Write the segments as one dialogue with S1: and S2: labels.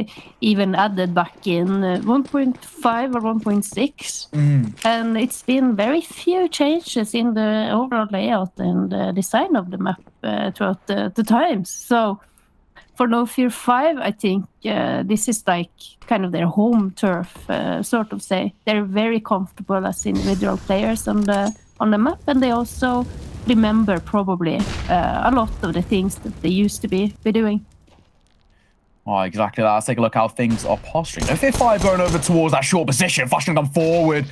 S1: they even added back in 1.5 or 1.6. And it's been very few changes in the overall layout and design of the map throughout the times. So for NOFEAR5, I think this is like kind of their home turf, sort of say. They're very comfortable as individual players on the map, and they also remember probably a lot of the things that they used to be doing.
S2: Oh, exactly that. Let's take a look how things are posturing. NOFEAR5 going over towards that short position. Flash going to come forward.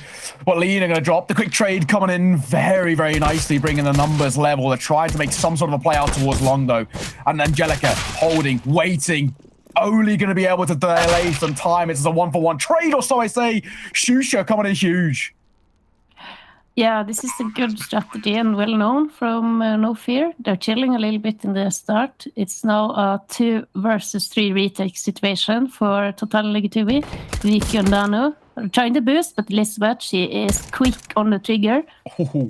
S2: But Lena going to drop. The quick trade coming in very, very nicely, bringing the numbers level. They're trying to make some sort of a play out towards long, though. And Angelica holding, waiting. Only going to be able to delay some time. It's a 1-for-1 trade, or so I say. Shusha coming in huge.
S1: Yeah, this is a good strategy and well known from NOFEAR. They're chilling a little bit in the start. It's now a 2 versus 3 retake situation for TotalneGituwy. Vicky and Danu are trying to boost, but Elizabeth, she is quick on the trigger. Oh,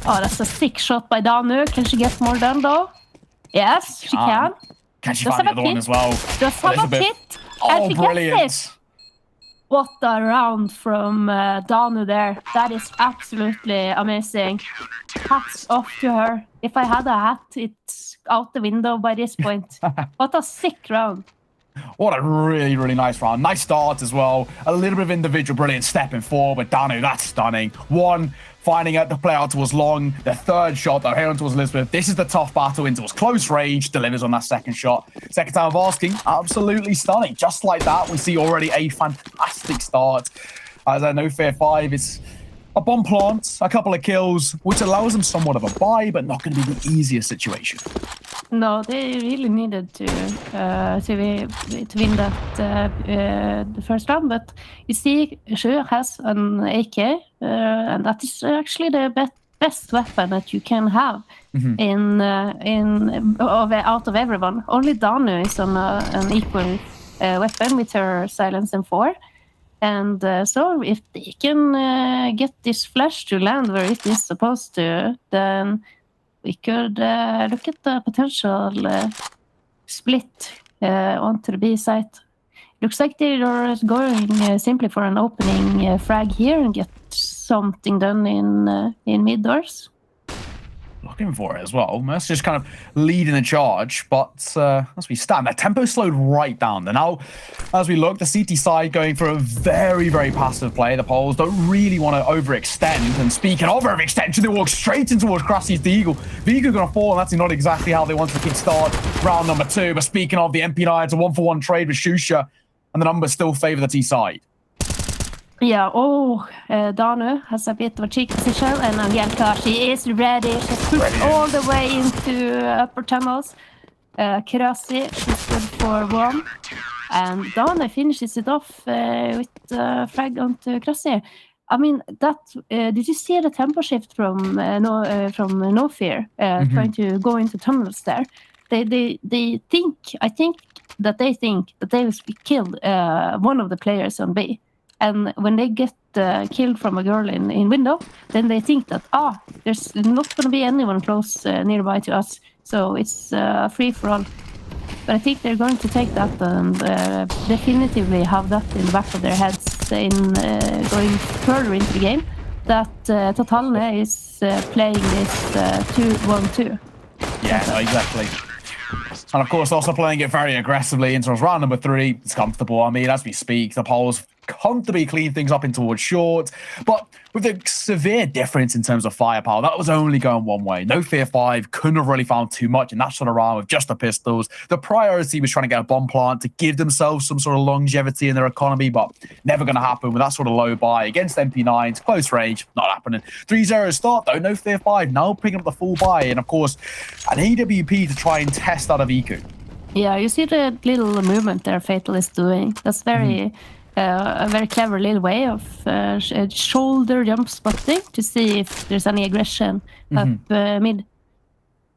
S1: that's a sick shot by Danu. Can she get more done though? Yes, she can.
S2: Can she find the other one as well?
S1: Just have a hit.
S2: Oh, brilliant.
S1: What a round from Danu there. That is absolutely amazing. Hats off to her. If I had a hat, it's out the window by this point. What a sick round.
S2: What a really, really nice round. Nice start as well. A little bit of individual brilliance stepping forward. Danu, that's stunning. One, finding out the play out towards long. The third shot, though, here on towards Elizabeth. This is the tough battle into close range. Delivers on that second shot. Second time of asking, absolutely stunning. Just like that, we see already a fantastic start. As I know, NOFEAR5 is a bomb plant, a couple of kills, which allows them somewhat of a buy, but not going to be the easiest situation.
S1: No, they really needed to win that the first round. But you see, Sjö has an AK, and that is actually the best weapon that you can have out of everyone. Only Danu is on an equal weapon with her Silence M4. And so if they can get this flash to land where it is supposed to, then we could look at the potential split onto the B site. Looks like they are going simply for an opening frag here and get something done in mid doors.
S2: Looking for it as well. Mercer just kind of leading the charge, but as we stand, that tempo slowed right down. And now, as we look, the CT side going for a very, very passive play. The Poles don't really want to overextend. And speaking of overextension, they walk straight in towards Krassi's Deagle. Vigo going to fall, and that's not exactly how they want to kickstart round number 2. But speaking of the MP9, it's a 1-for-1 trade with Shusha, and the numbers still favor the T side.
S1: Yeah, Danu has a bit of a cheek position, and Angelica, she is ready. She's pushed all the way into upper tunnels. Krasi, she's good for 1. And Danu finishes it off with frag onto Krasi. I mean, that did you see the tempo shift from NOFEAR trying to go into tunnels there? I think that they will be killed one of the players on B. And when they get killed from a girl in window, then they think that, there's not going to be anyone close nearby to us. So it's free for all. But I think they're going to take that and definitively have that in the back of their heads in going further into the game. That Totalne is playing this 2-1-2.
S2: Yeah, no, exactly. And of course, also playing it very aggressively into round number 3. It's comfortable. I mean, as we speak, the Poles comfortably clean things up in towards short, but with a severe difference in terms of firepower. That was only going one way. NOFEAR5 couldn't have really found too much in that sort of round with just the pistols. The priority was trying to get a bomb plant to give themselves some sort of longevity in their economy, but never going to happen with that sort of low buy against MP9s. Close range, not happening. 3-0 start though. NOFEAR5 now picking up the full buy, and of course an AWP to try and test out of Iku. Yeah,
S1: you see the little movement there Fatal is doing. That's very a very clever little way of shoulder jump spotting to see if there's any aggression up mid.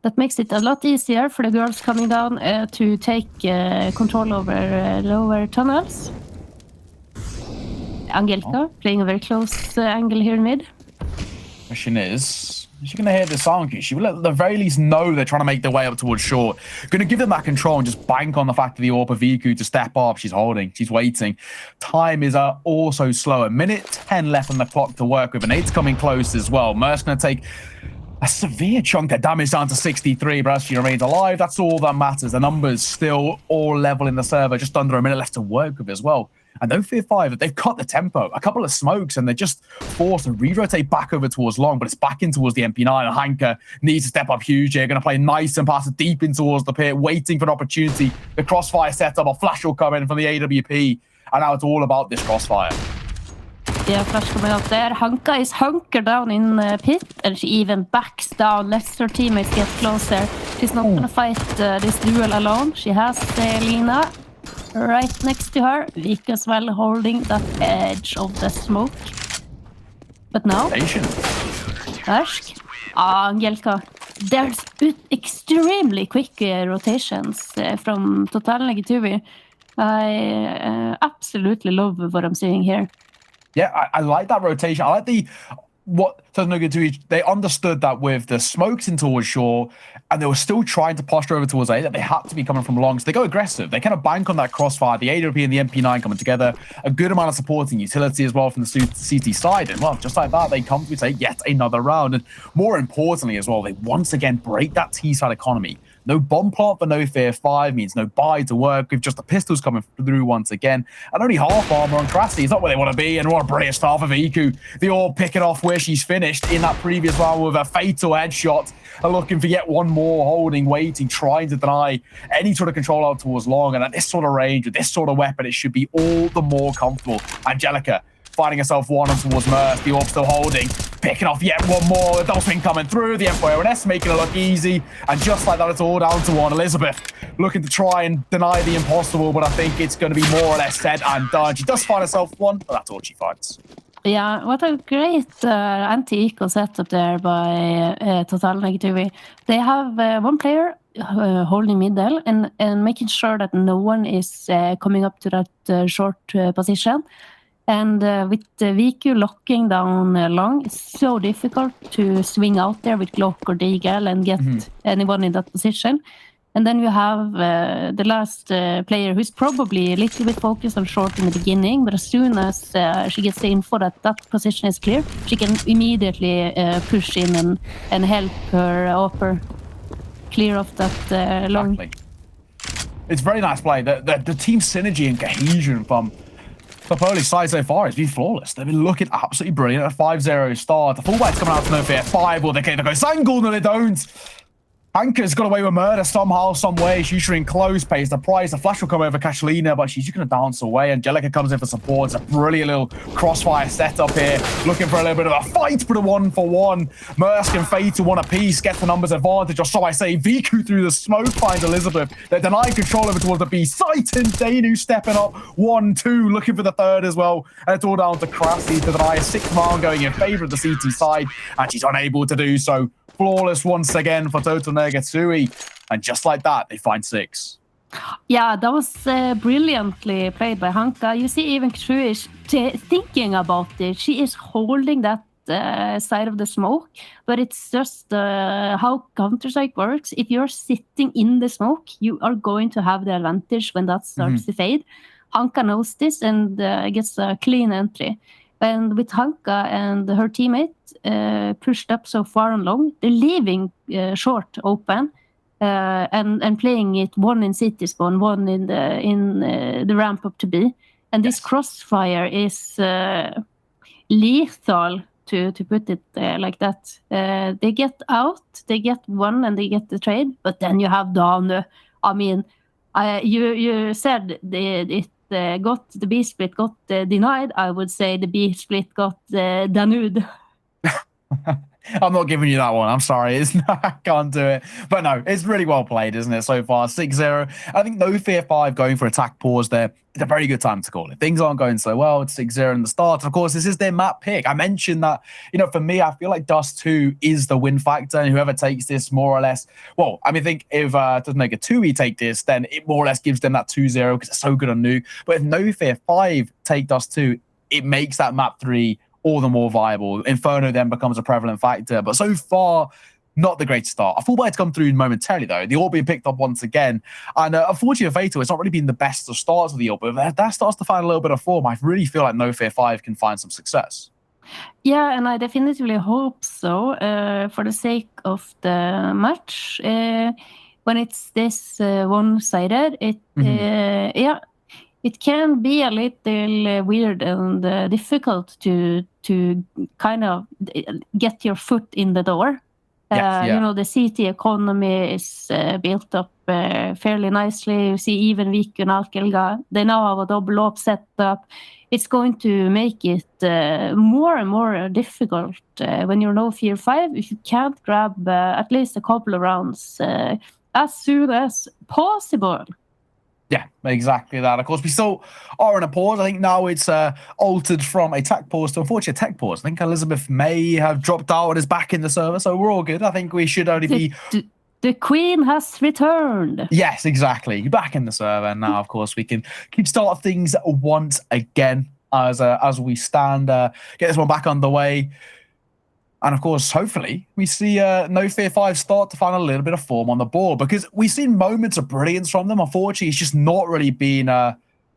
S1: That makes it a lot easier for the girls coming down to take control over lower tunnels. Angelica playing a very close angle here in mid.
S2: Question is, She's going to hear the sound cue. She will at the very least know they're trying to make their way up towards short. Going to give them that control and just bank on the fact of the AWP of Viku to step up. She's holding. She's waiting. Time is also slow. A minute 10 left on the clock to work with. And 8's coming close as well. Merc's going to take a severe chunk of damage down to 63, but as she remains alive, that's all that matters. The numbers still all level in the server. Just under a minute left to work with as well. And NOFEAR5, they've cut the tempo. A couple of smokes, and they're just forced to re-rotate back over towards long, but it's back in towards the MP9. And Hanka needs to step up huge here. Going to play nice and pass it deep in towards the pit, waiting for an opportunity. The crossfire setup, a flash will come in from the AWP, and now it's all about this crossfire.
S1: Yeah, flash coming up there. Hanka is hunkered down in pit, and she even backs down, lets her teammates get closer. She's not going to fight this duel alone. She has Lina right next to her. Viku as well, holding that edge of the smoke. But now, Ersk, Angelka. There's extremely quick rotations from TotalneGituwy. I absolutely love what I'm seeing here.
S2: Yeah, I like that rotation. I like what TotalneGituwy, they understood that with the smokes in towards shore, and they were still trying to posture over towards A, that they had to be coming from long. So they go aggressive. They kind of bank on that crossfire, the AWP and the MP9 coming together, a good amount of supporting utility as well from the CT side. And well, just like that, they come to take yet another round. And more importantly as well, they once again break that T-side economy. No bomb plant for NOFEAR5 means no buy to work with, just the pistols coming through once again. And only half armor on Krasny is not where they want to be. And what a brilliant start for Viku. They all pick it off where she's finished in that previous round with a fatal headshot. Are looking for yet one more, holding, waiting, trying to deny any sort of control out towards long. And at this sort of range, with this sort of weapon, it should be all the more comfortable. Angelica finding herself one on towards Merc. The AWP still holding. Picking off yet one more. The double swing coming through. The F4S making it look easy. And just like that, it's all down to one. Elizabeth looking to try and deny the impossible, but I think it's going to be more or less said and done. She does find herself one, but that's all she finds.
S1: Yeah, what a great anti-eco setup there by TotalneGituwy. They have one player holding middle and making sure that no one is coming up to that short position. And with Viku locking down long, it's so difficult to swing out there with Glock or Deagle and get anyone in that position. And then you have the last player who's probably a little bit focused on short in the beginning, but as soon as she gets the info that that position is clear, she can immediately push in and help her upper clear off that long.
S2: Exactly. It's very nice play. The team synergy and cohesion from the Polish side so far has been flawless. They've been looking absolutely brilliant at a 5-0 start. The fullback's coming out to NOFEAR5, or they go Zangle, no they don't. Hanka's got away with murder somehow, some way. She's in close, pays the price. The flash will come over Kashlina, but she's just going to dance away. Angelica comes in for support. It's a brilliant little crossfire setup here. Looking for a little bit of a fight, but a 1-for-1. Mersk and Fatal one apiece. Gets the numbers advantage, or so I say. Viku through the smoke finds Elizabeth. They're denying control over towards the B. Sighton, Danu stepping up. 1-2, looking for the third as well. And it's all down to Krasny to deny a 6th round going in favor of the CT side. And she's unable to do so. Flawless once again for TotalneGituwy. And just like that, they find 6.
S1: Yeah, that was brilliantly played by Hanka. You see, even True is thinking about it. She is holding that side of the smoke, but it's just how Counter-Strike works. If you're sitting in the smoke, you are going to have the advantage when that starts to fade. Hanka knows this and gets a clean entry. And with Hanka and her teammate pushed up so far and long, they're leaving short open and playing it one in city spawn, one in the ramp up to B. And this crossfire is lethal, to put it like that. They get out, they get one, and they get the trade. But then you have Danu. I mean, you said the B split got denied. I would say the B split got Danud.
S2: I'm not giving you that one. I'm sorry. I can't do it. But no, it's really well played, isn't it, so far? 6-0. I think NOFEAR5 going for attack pause there. It's a very good time to call it. Things aren't going so well. It's 6-0 in the start. Of course, this is their map pick. I mentioned that, for me, I feel like Dust2 is the win factor, and whoever takes this more or less, well, I think if TotalneGituwy take this, then it more or less gives them that 2-0 because it's so good on Nuke. But if NOFEAR5 take Dust2, it makes that map 3 all the more viable. Inferno then becomes a prevalent factor, but so far, not the great start. A full buy to come through momentarily, though. The AWP being picked up once again. And unfortunately, Fatal, it's not really been the best of starts of the AWP, but that starts to find a little bit of form. I really feel like NOFEAR5 can find some success.
S1: Yeah, and I definitely hope so, for the sake of the match. When it's this one-sided, yeah, it can be a little weird and difficult to kind of get your foot in the door. You know, the city economy is built up fairly nicely. You see, even Viku and Alkelga, they now have a double up setup. It's going to make it more and more difficult when you're NOFEAR5 if you can't grab at least a couple of rounds as soon as possible.
S2: Yeah, exactly that. Of course, we still are in a pause. I think now it's altered from a tech pause to, unfortunately, a tech pause. I think Elizabeth may have dropped out and is back in the server, so we're all good. I think we should only be...
S1: The queen has returned.
S2: Yes, exactly. Back in the server. And now, of course, we can start things once again as we stand. Get this one back underway. And of course, hopefully, we see NOFEAR5 start to find a little bit of form on the board, because we've seen moments of brilliance from them. Unfortunately, it's just not really been kind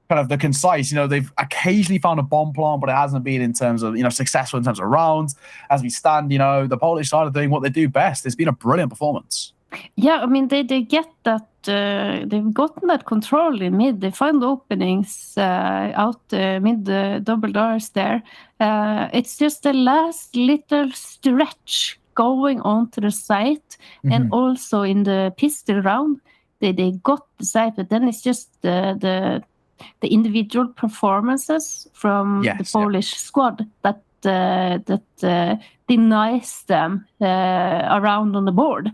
S2: of the concise. You know, they've occasionally found a bomb plant, but it hasn't been in terms of, you know, successful in terms of rounds. As we stand, you know, the Polish side are doing what they do best. It's been a brilliant performance.
S1: Yeah, I mean, they get that, they've gotten that control in mid. They find openings out mid double doors there. It's just the last little stretch going onto the site, and also in the pistol round, they got the site, but then it's just the individual performances from the Polish squad that denies them around on the board.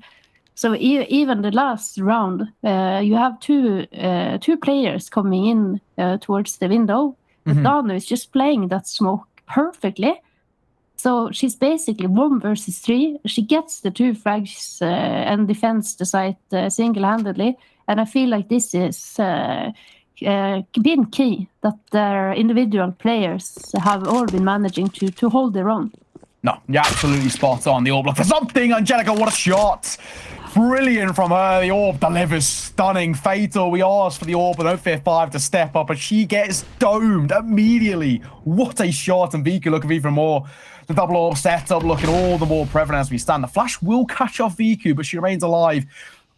S1: So even the last round, you have two players coming in towards the window. But Danu is just playing that smoke perfectly. So she's basically 1 versus 3. She gets the 2 frags and defends the site single-handedly. And I feel like this is been key, that their individual players have all been managing to hold their own.
S2: No, you're absolutely spot on. The AWP for something. Angelica, what a shot. Brilliant from her. The AWP delivers stunning. Fatal, we asked for the AWP and NOFEAR5 to step up, but she gets domed immediately. What a shot. And Viku looking even more. The double AWP setup looking all the more prevalent as we stand. The flash will catch off Viku, but she remains alive.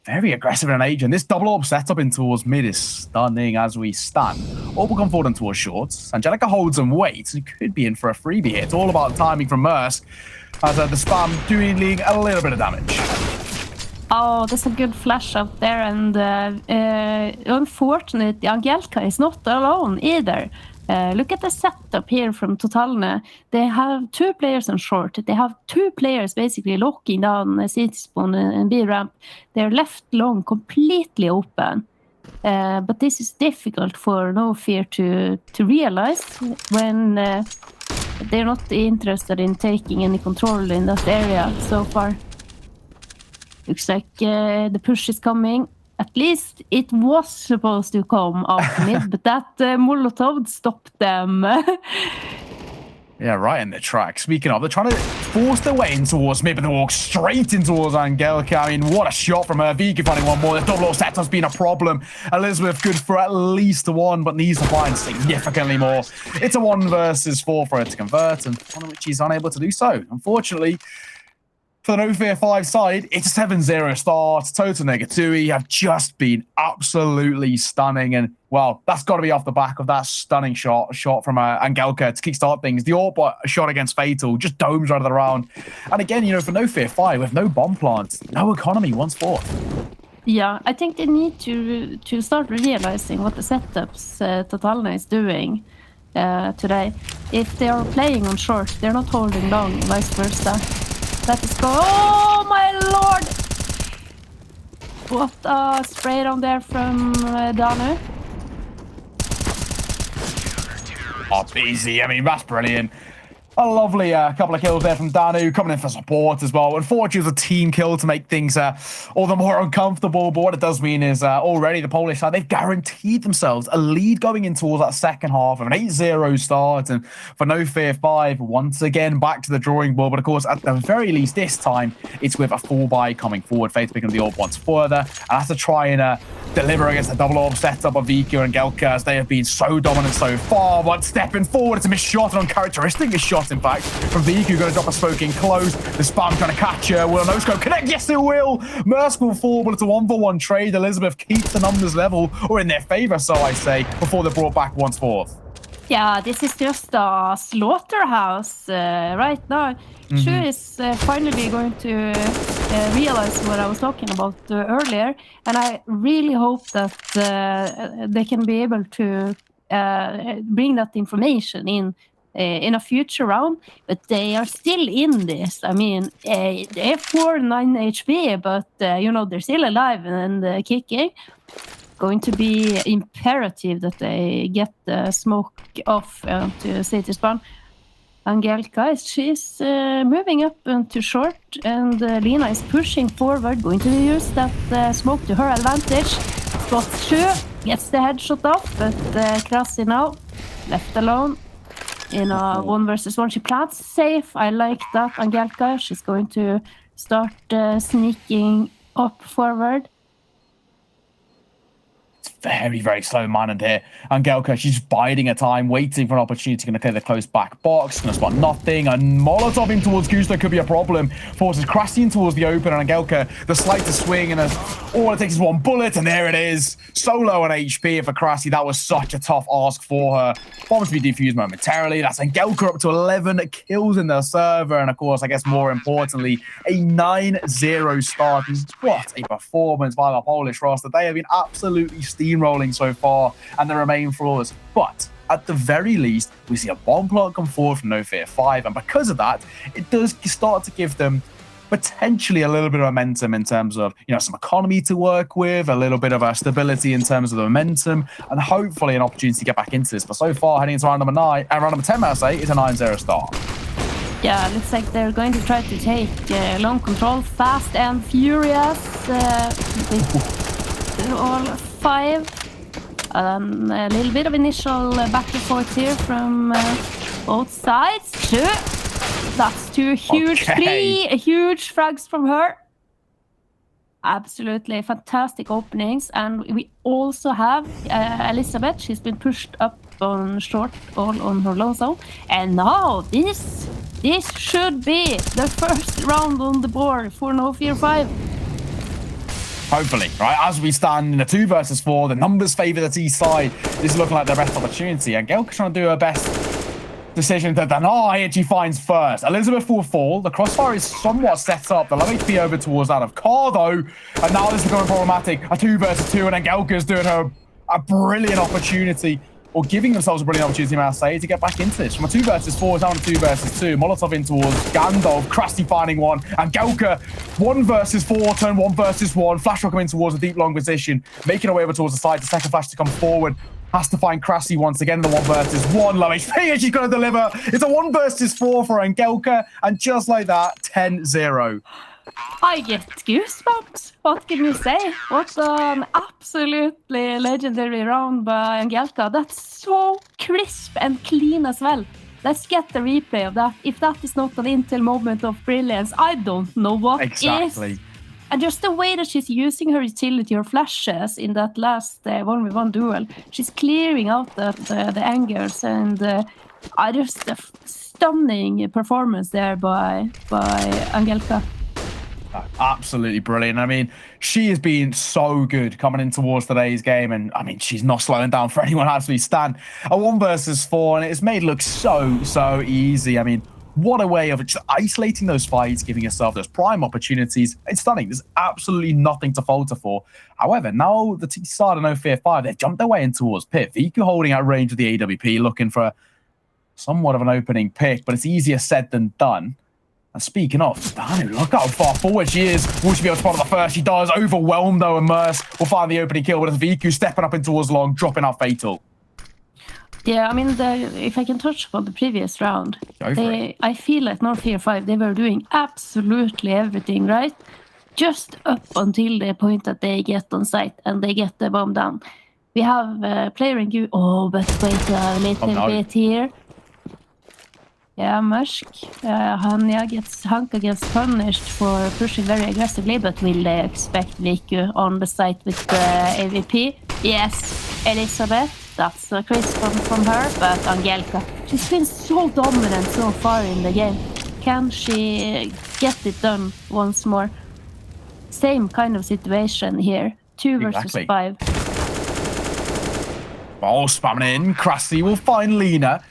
S2: Very aggressive in an agent. This double AWP setup in towards mid is stunning as we stand. AWP will come forward and towards shorts. Angelica holds and waits. He could be in for a freebie here. It's all about timing from Mersk as the spam doing a little bit of damage.
S1: Oh, there's a good flash up there, and unfortunately, Angelica is not alone either. Look at the setup here from Totalne. They have 2 players on short. They have 2 players basically locking down CT spawn and B ramp. They're left long, completely open. But this is difficult for NOFEAR to realize when they're not interested in taking any control in that area so far. Looks like the push is coming. At least it was supposed to come after mid, but that Molotov stopped them.
S2: Yeah, right in the track. Speaking of, they're trying to force their way in towards mid, but they walk straight in towards Angelica. I mean, what a shot from her. Viku finding one more. The double setup's been a problem. Elizabeth good for at least 1, but needs to find significantly more. It's a 1 versus 4 for her to convert, and one of which she's unable to do so. Unfortunately, for the NOFEAR5 side, it's a 7-0 start. TotalneGituwy have just been absolutely stunning. And, well, that's got to be off the back of that stunning shot from Angelica to kickstart things. The AWP shot against Fatal just domes right of the round. And again, you know, for NOFEAR5, with no bomb plants, no economy, 1/4.
S1: Yeah, I think they need to start realizing what the setups Totalne is doing today. If they are playing on short, they're not holding long, vice versa. That is go. Oh my lord! What a spray down there from Danu.
S2: Oh, easy. I mean, that's brilliant. A lovely couple of kills there from Danu, coming in for support as well. Unfortunately, it was a team kill to make things all the more uncomfortable. But what it does mean is already the Polish side, they've guaranteed themselves a lead going in towards that second half of an 8-0 start. And for NOFEAR5, once again, back to the drawing board. But of course, at the very least this time, it's with a full buy coming forward. Faith picking the orb once further. And has to try and deliver against the double orb setup of Viku and Gelka, as they have been so dominant so far. But stepping forward, it's a missed shot, an uncharacteristic missed shot, in fact, from Viku. Going to drop a smoke in close. The spam trying to catch her. Will no scope connect? Yes, it will. Mersk will fall, but it's a 1-for-1 trade. Elizabeth keeps the numbers level, or in their favor, so I say, before they're brought back once forth.
S1: Yeah, this is just a slaughterhouse right now. Shu is finally going to realize what I was talking about earlier, and I really hope that they can be able to bring that information in a future round. But they are still in this. I mean, they have 4-9 HP, but you know, they're still alive and kicking. Going to be imperative that they get the smoke off to city spawn. Angelka, she's moving up into short, and Lina is pushing forward, going to use that smoke to her advantage. Spots Shu, gets the headshot off, but Krasi now left alone in a 1-versus-1. She plants safe. I like that. Angelka, she's going to start sneaking up forward.
S2: Very, very slow-minded here. Angelka, she's biding her time, waiting for an opportunity, going to clear the close back box, going to spot nothing, and Molotov in towards Gusto could be a problem. Forces Krasi in towards the open, and Angelka, the slightest swing, and all it takes is one bullet, and there it is. So low on HP for Krasi. That was such a tough ask for her. Bomb to be defused momentarily. That's Angelka up to 11 kills in the server, and of course, I guess more importantly, a 9-0 start. What a performance by the Polish roster. They have been absolutely steamrolling so far, and they remain flawless. But at the very least, we see a bomb plot come forward from NOFEAR5, and because of that, it does start to give them potentially a little bit of momentum in terms of, you know, some economy to work with, a little bit of stability in terms of the momentum, and hopefully an opportunity to get back into this. But so far, heading into round number 9, and round number 10, I say, is a 9-0 start.
S1: Yeah, looks like they're going to try to take long control, fast and furious. All 5. A little bit of initial back and forth here from both sides. 2. That's 2 huge.
S2: Okay.
S1: 3 huge frags from her. Absolutely fantastic openings. And we also have Elizabeth. She's been pushed up on short, all on her low zone. And now this should be the first round on the board for NOFEAR5.
S2: Hopefully, right? As we stand in a 2-versus-4, the numbers favour the T side. This is looking like their best opportunity. And Gelka's trying to do her best decision that here she finds first. Elizabeth will fall. The crossfire is somewhat set up. The low HP over towards that of Car, though. And now this is becoming problematic. A 2-versus-2, and Angelka's doing her a brilliant opportunity, or giving themselves a brilliant opportunity, may I say, to get back into this. From a 2-versus-4 down to 2-versus-2. Molotov in towards Gandalf, Krasi finding one, and Gelka 1-versus-4, turn 1-versus-1. Flash coming towards a deep long position, making her way over towards the side. The second flash to come forward. Has to find Krasi once again in the 1-versus-1. Low HP, and she's going to deliver. It's a 1-versus-4 for Angelka, and just like that, 10-0.
S1: I get goosebumps. What can you say? What an absolutely legendary round by Angelka. That's so crisp and clean as well. Let's get the replay of that. If that is not an Intel moment of brilliance, I don't know what
S2: Exactly.
S1: is. And just the way that she's using her utility or flashes in that last 1v1 duel, she's clearing out the angles, and just a stunning performance there by Angelka.
S2: Absolutely brilliant. I mean, she has been so good coming in towards today's game, and I mean, she's not slowing down for anyone as we stand. A 1-versus-4, and it's made look so easy. I mean, what a way of just isolating those fights, giving yourself those prime opportunities. It's stunning. There's absolutely nothing to falter for. However, now the T side of NOFEAR5, they've jumped their way in towards pit. Viku holding out range of the AWP, looking for somewhat of an opening pick, but it's easier said than done. And speaking of, Danu, look how far forward she is. Will she be able to spot the first? She does. Overwhelmed, though, and Merce will find the opening kill, but it's Viku stepping up in towards long, dropping out fatal.
S1: Yeah, I mean, if I can touch on the previous round, I feel like NOFEAR5, they were doing absolutely everything right, just up until the point that they get on site and they get the bomb down. We have a player in queue. Oh, but wait a little bit here. Yeah, Musk, Hanka gets punished for pushing very aggressively, but will they expect Viku on the site with the AVP? Yes, Elizabeth, that's a crazy one from her, but Angelka, she's been so dominant so far in the game. Can she get it done once more? Same kind of situation here, 2 versus 5.
S2: Oh, spamming in, Krusty will find Lena.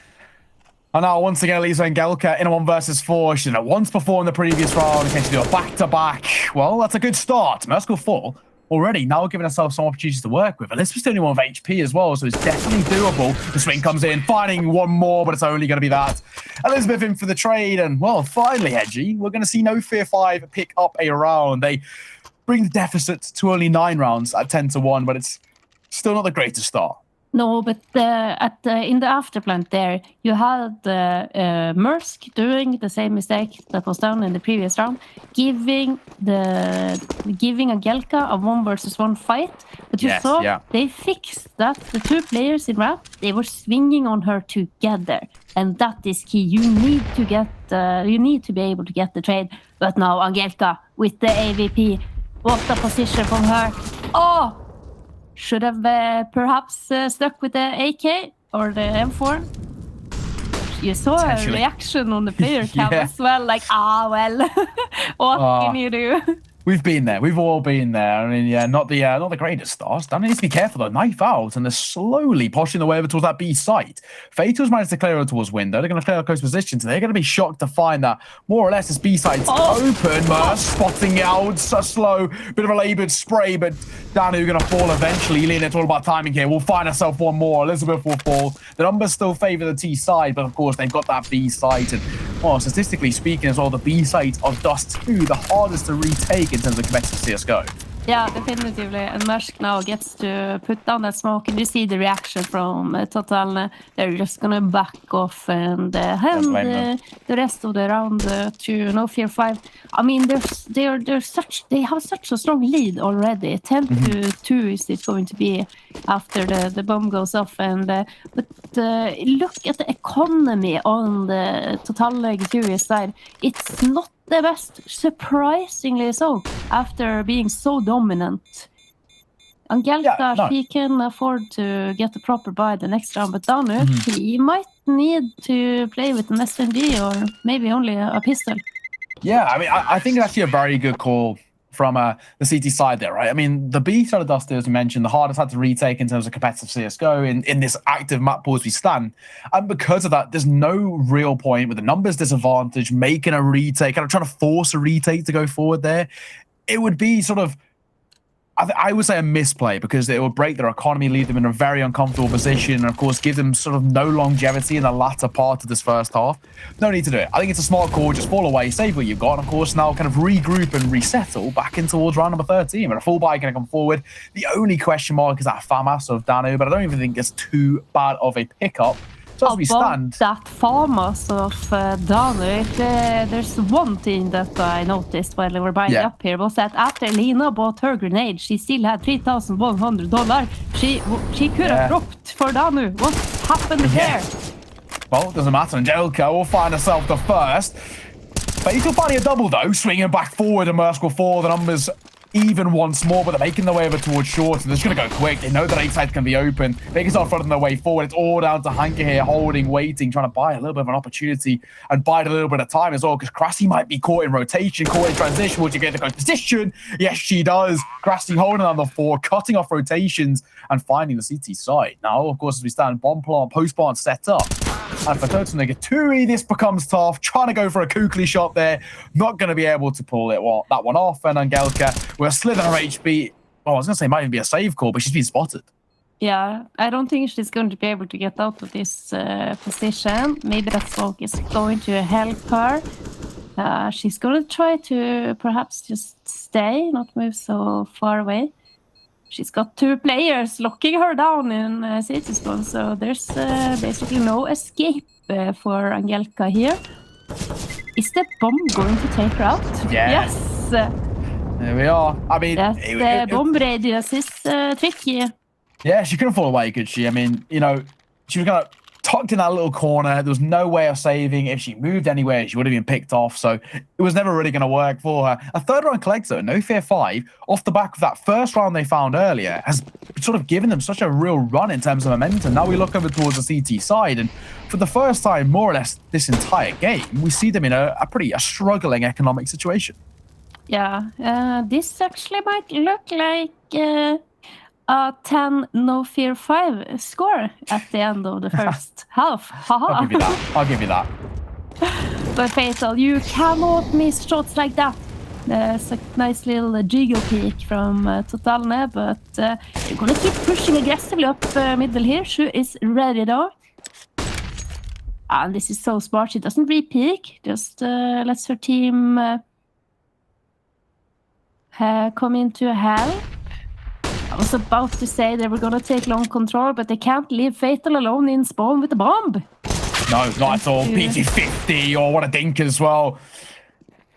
S2: And now, once again, Lisa Angelka in a 1 versus 4. She's done it once before in the previous round. In case she do a back-to-back. Well, that's a good start. Mersk will fall already. Now giving herself some opportunities to work with. Elizabeth's the only one with HP as well, so it's definitely doable. The swing comes in, finding one more, but it's only going to be that. Elizabeth in for the trade. And, well, finally, Hedgie, we're going to see NOFEAR5 pick up a round. They bring the deficit to only 9 rounds at 10-1, but it's still not the greatest start.
S1: No, but in the afterplant there, you had Mersk doing the same mistake that was done in the previous round, giving Angelka a 1 versus 1 fight. But you saw they fixed that. The 2 players in ramp, they were swinging on her together, and that is key. You need to be able to get the trade. But now Angelka with the AVP, what a position from her! Oh. Should have perhaps stuck with the AK or the M4. You saw a reaction on the player cam as well, like, well, what can you do?
S2: We've been there. We've all been there. I mean, yeah, not the greatest starts. Dan needs to be careful though. Knife out, and they're slowly pushing the way over towards that B site. Fatal's managed to clear over towards window. They're going to clear a close position, so they're going to be shocked to find that more or less this B site's open. Spotting it out, so slow, bit of a laboured spray, but Danu going to fall eventually. Lena, it's all about timing here. We'll find herself one more. Elizabeth will fall. The numbers still favour the T side, but of course they've got that B site, and well, statistically speaking as well, the B site of Dust2, the hardest to retake in terms of competitive CSGO.
S1: Yeah, definitively. And Mersk now gets to put down that smoke, and you see the reaction from Totalne. They're just going to back off and hand the rest of the round to NOFEAR5. I mean, they have such a strong lead already. 10-2 is it going to be after the bomb goes off. And but look at the economy on the TotalneGituwy side. It's not the best, surprisingly so, after being so dominant. Angelka, she can afford to get the proper buy the next round, but Danu, he might need to play with an SMG or maybe only a pistol.
S2: Yeah, I mean, I think it's actually a very good call from the CT side there, right? I mean, the B side of Dust2, as you mentioned, the hardest had to retake in terms of competitive CSGO in this active map pool as we stand. And because of that, there's no real point with the numbers disadvantage, making a retake, kind of trying to force a retake to go forward there. It would be sort of, I would say a misplay, because it would break their economy, leave them in a very uncomfortable position, and of course give them sort of no longevity in the latter part of this first half. No need to do it. I think it's a smart call. Just fall away, save what you've got, and of course now kind of regroup and resettle back in towards round number 13. And a full buy going to come forward. The only question mark is that FAMAS of Danu, but I don't even think it's too bad of a pickup. So as we stand,
S1: that FAMAS of Danu, there's one thing that I noticed while they were buying up here, was that after Lena bought her grenade, she still had $3,100. She could have dropped for Danu. What happened here?
S2: Well, it doesn't matter. Angelka will find herself the first. Fatal finding a double though, swinging back forward, and Mersk will fall. The numbers even once more, but they're making their way over towards short, and they're just going to go quick. They know that A side can be open. They can start fronting their way forward. It's all down to Hanka here, holding, waiting, trying to buy a little bit of an opportunity and buy a little bit of time as well, because Krusty might be caught in rotation, caught in transition. Would you get the good position? Yes, she does. Krusty holding on the 4, cutting off rotations and finding the CT side. Now, of course, as we stand, bomb plant, post plant set up. And for TotalneGituwy, this becomes tough. Trying to go for a Kukli shot there. Not going to be able to pull that one off. And Angelka, with a slither of HP. Oh, I was going to say it might even be a save call, but she's been spotted.
S1: Yeah, I don't think she's going to be able to get out of this position. Maybe that smoke is going to help her. She's going to try to perhaps just stay, not move so far away. she's got 2 players locking her down in CSGO, so there's basically no escape for Angelika here. Is the bomb going to take her out?
S2: Yeah.
S1: Yes.
S2: There we are. I mean,
S1: that bomb radius is tricky.
S2: Yeah, she couldn't fall away, could she? I mean, you know, she was kind of tucked in that little corner. There was no way of saving. If she moved anywhere, she would have been picked off. So it was never really going to work for her. A third round collect, though, NOFEAR5, off the back of that first round they found earlier, has sort of given them such a real run in terms of momentum. Now we look over towards the CT side, and for the first time, more or less, this entire game, we see them in a struggling economic situation.
S1: Yeah, this actually might look like a 10 NOFEAR5 score at the end of the first half.
S2: I'll give you that. I'll give you that.
S1: But Fatal, you cannot miss shots like that. It's a nice little jiggle peek from Totalne, but you're gonna keep pushing aggressively up middle here. Shu is ready though. And this is so smart. She doesn't re-peek, just lets her team come into help. I was about to say they were gonna take long control, but they can't leave Fatal alone in spawn with the bomb.
S2: No, not at all. PT50 or what a dink as well.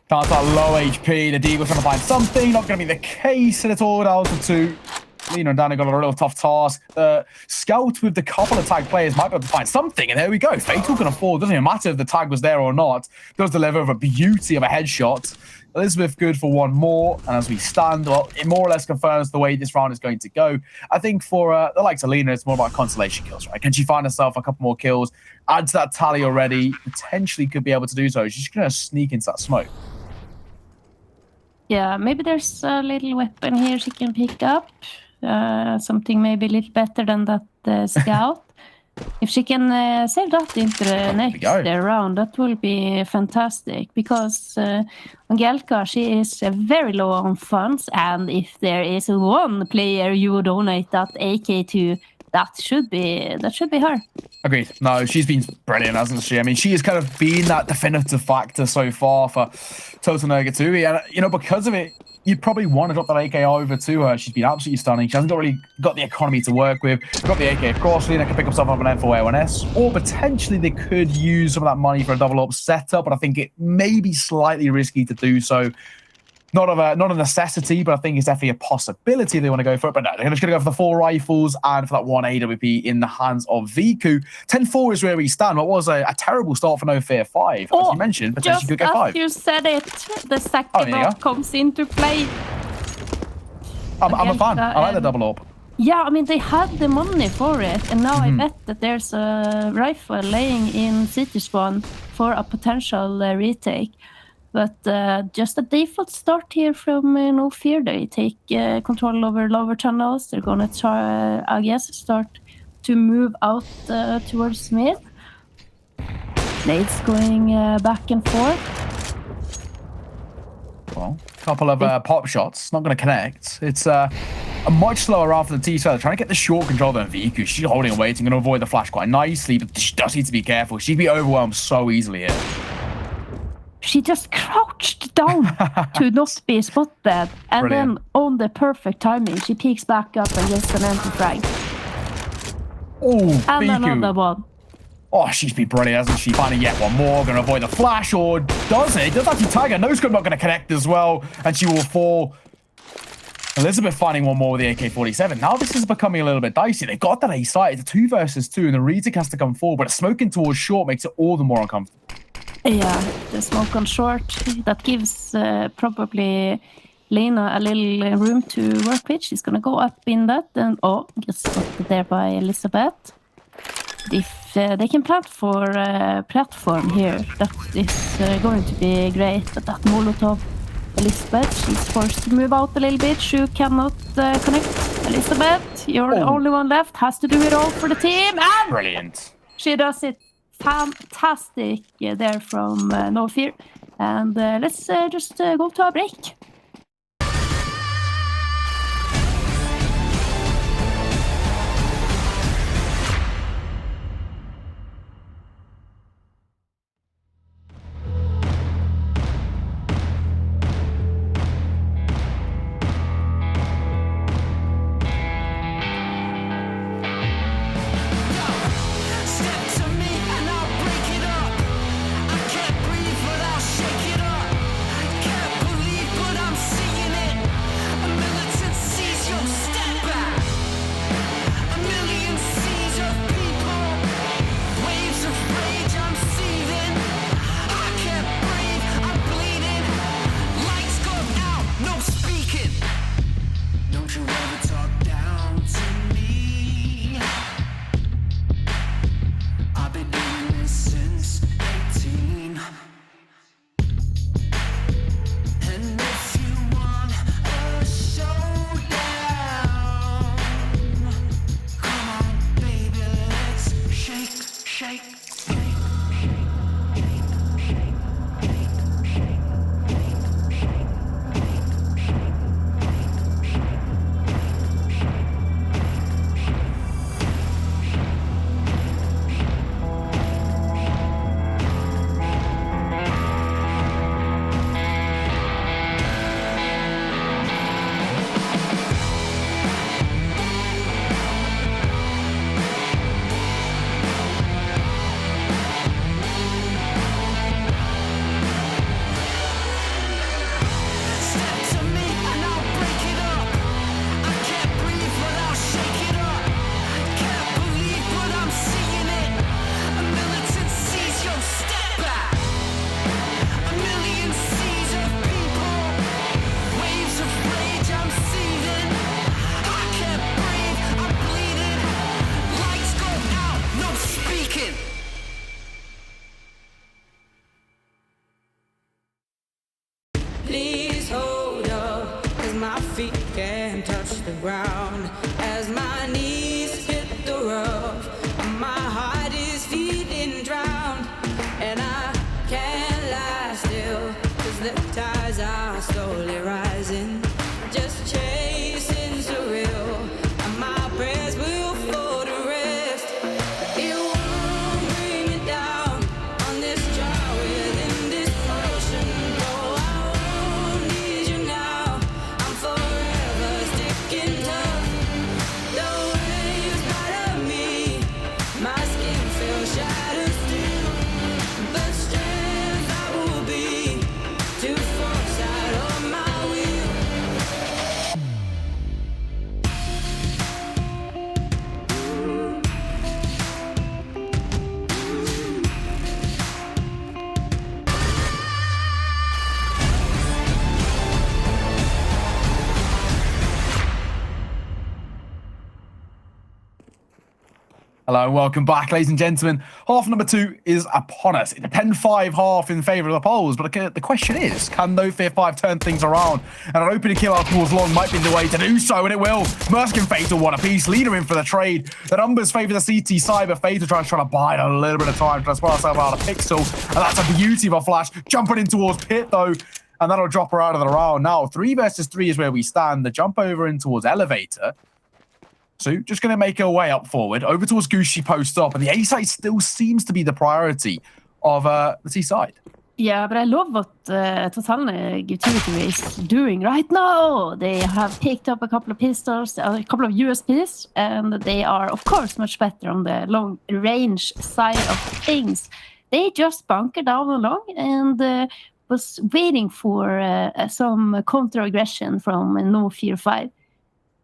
S2: That's that low HP. The Deagle's trying to find something. Not going to be the case at all down to 2. Lena and Danny got a real tough task. Scout with the couple of tag players might be able to find something, and there we go. Fatal can afford. Doesn't even matter if the tag was there or not. Does deliver with a beauty of a headshot. Elizabeth good for one more, and as we stand, well, it more or less confirms the way this round is going to go. I think for the likes of Lena, it's more about consolation kills, right? Can she find herself a couple more kills, add to that tally already, potentially could be able to do so. She's going to sneak into that smoke.
S1: Yeah, maybe there's a little weapon here she can pick up. Something maybe a little better than that scout. If she can save that into the next round, that will be fantastic. Because Angelika, she is very low on funds, and if there is one player you would donate that AK to, that should be her. Agreed.
S2: No, she's been brilliant, hasn't she? I mean, she has kind of been that definitive factor so far for TotalneGituwy, and you know, because of it, you'd probably want to drop that AK over to her. She's been absolutely stunning. She hasn't really got the economy to work with. Got the AK, of course. Lena can pick up something up an M4A1S, or potentially they could use some of that money for a double up setup, but I think it may be slightly risky to do so. Not a necessity, but I think it's definitely a possibility they want to go for it. But no, they're just going to go for the 4 rifles and for that 1 AWP in the hands of Viku. 10-4 is where we stand. What was a terrible start for NOFEAR5, as you mentioned, potentially could get 5.
S1: Just as you said it, the second up comes into play.
S2: I'm a fan. I like the double up.
S1: Yeah, I mean, they had the money for it, and now I bet that there's a rifle laying in city spawn for a potential retake. But just a default start here from NOFEAR. They take control over lower tunnels. They're going to try, I guess, start to move out towards mid. Nades going back and forth.
S2: Well, a couple of pop shots. Not going to connect. It's a much slower round for the T-side. Trying to get the short control than Viku. She's holding and waiting, going to avoid the flash quite nicely, but she does need to be careful. She'd be overwhelmed so easily here.
S1: She just crouched down to not be spotted. And then on the perfect timing, she peeks back up and gets an empty frag.
S2: Oh,
S1: and another one.
S2: Oh, she's been brilliant, hasn't she? Finding yet one more. Going to avoid the flash, or does it? Does actually tag her. No scope not going to connect as well. And she will fall. Elizabeth finding one more with the AK-47. Now this is becoming a little bit dicey. They got that A site. It's a 2 versus 2, and the retake has to come forward. But smoking towards short makes it all the more uncomfortable.
S1: Yeah, the smoke on short, that gives probably Lena a little room to work with. She's going to go up in that, and gets spotted there by Elizabeth. If they can plant for platform here, that is going to be great. But that Molotov, Elizabeth, she's forced to move out a little bit. She cannot connect. Elizabeth, you're the only one left, has to do it all for the team. And
S2: brilliant.
S1: She does it. Fantastic there from NOFEAR. And let's just go to a break.
S3: ground as my knees hit the rough. My heart is feeling drowned, and I can't lie still, 'cause the tides are slowly rising, just chasing surreal, and my prayers will fall to rest. It won't bring me down on this jar within this ocean. No, I won't need you now. I'm forever sticking tough. The waves bite me, my skin feels shattered still, but strength I will be to force out of my will.
S2: Hello and welcome back, ladies and gentlemen. Half number 2 is upon us. It's a 10-5 half in favour of the Poles, but the question is, can NOFEAR5 turn things around? And an opening kill out towards long might be the way to do so, and it will. Mersk and Fatal one apiece, leader in for the trade. The numbers favour the CT side, but Fatal trying to buy a little bit of time, trying to spot herself out of Pixel, and that's a beauty of a flash. Jumping in towards Pit, though, and that'll drop her out of the round. Now, 3 versus 3 is where we stand. The jump over in towards Elevator. So just going to make her way up forward, over towards Goose. She posts up, and the A side still seems to be the priority of the T side.
S1: Yeah, but I love what TotalneGituwy is doing right now. They have picked up a couple of pistols, a couple of USPs, and they are, of course, much better on the long-range side of things. They just bunkered down along and was waiting for some counter-aggression from NOFEAR5.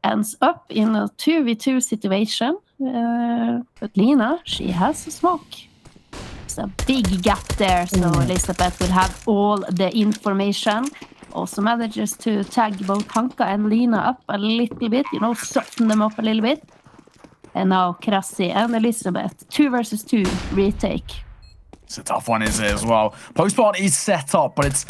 S1: Ends up in a 2v2 situation, but Lina, she has a smoke. It's a big gap there, so Elizabeth will have all the information. Also manages to tag both Hanka and Lina up a little bit, you know, soften them up a little bit. And now Krassi and Elizabeth, 2 versus 2 retake.
S2: It's a tough one, is it, as well? Postbart is set up, but it's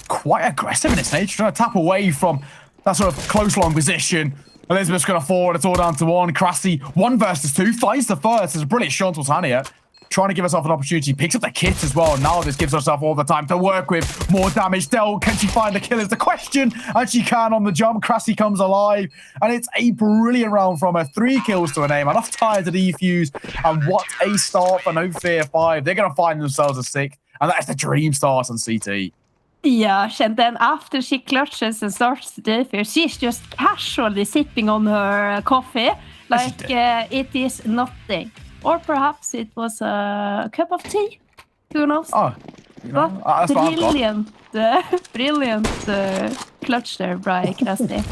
S2: quite aggressive in its nature, trying to tap away from that sort of close long position. Elizabeth's going to forward. It's all down to 1. Krassi, 1 versus 2. Finds the first. It's a brilliant shot towards Hania. Trying to give herself an opportunity. Picks up the kit as well. Now this gives herself all the time to work with. More damage dealt. Can she find the kill is the question. And she can on the jump. Krassi comes alive. And it's a brilliant round from her. 3 kills to her name. Enough time to defuse. And what a start for NOFEAR5. They're going to find themselves a 6th. And that's the dream start on CT.
S1: Yeah, and then after she clutches and starts to defuse, she's just casually sipping on her coffee like it is nothing. Or perhaps it was a cup of tea. Who knows?
S2: Oh, you know,
S1: but brilliant clutch there by Krassi.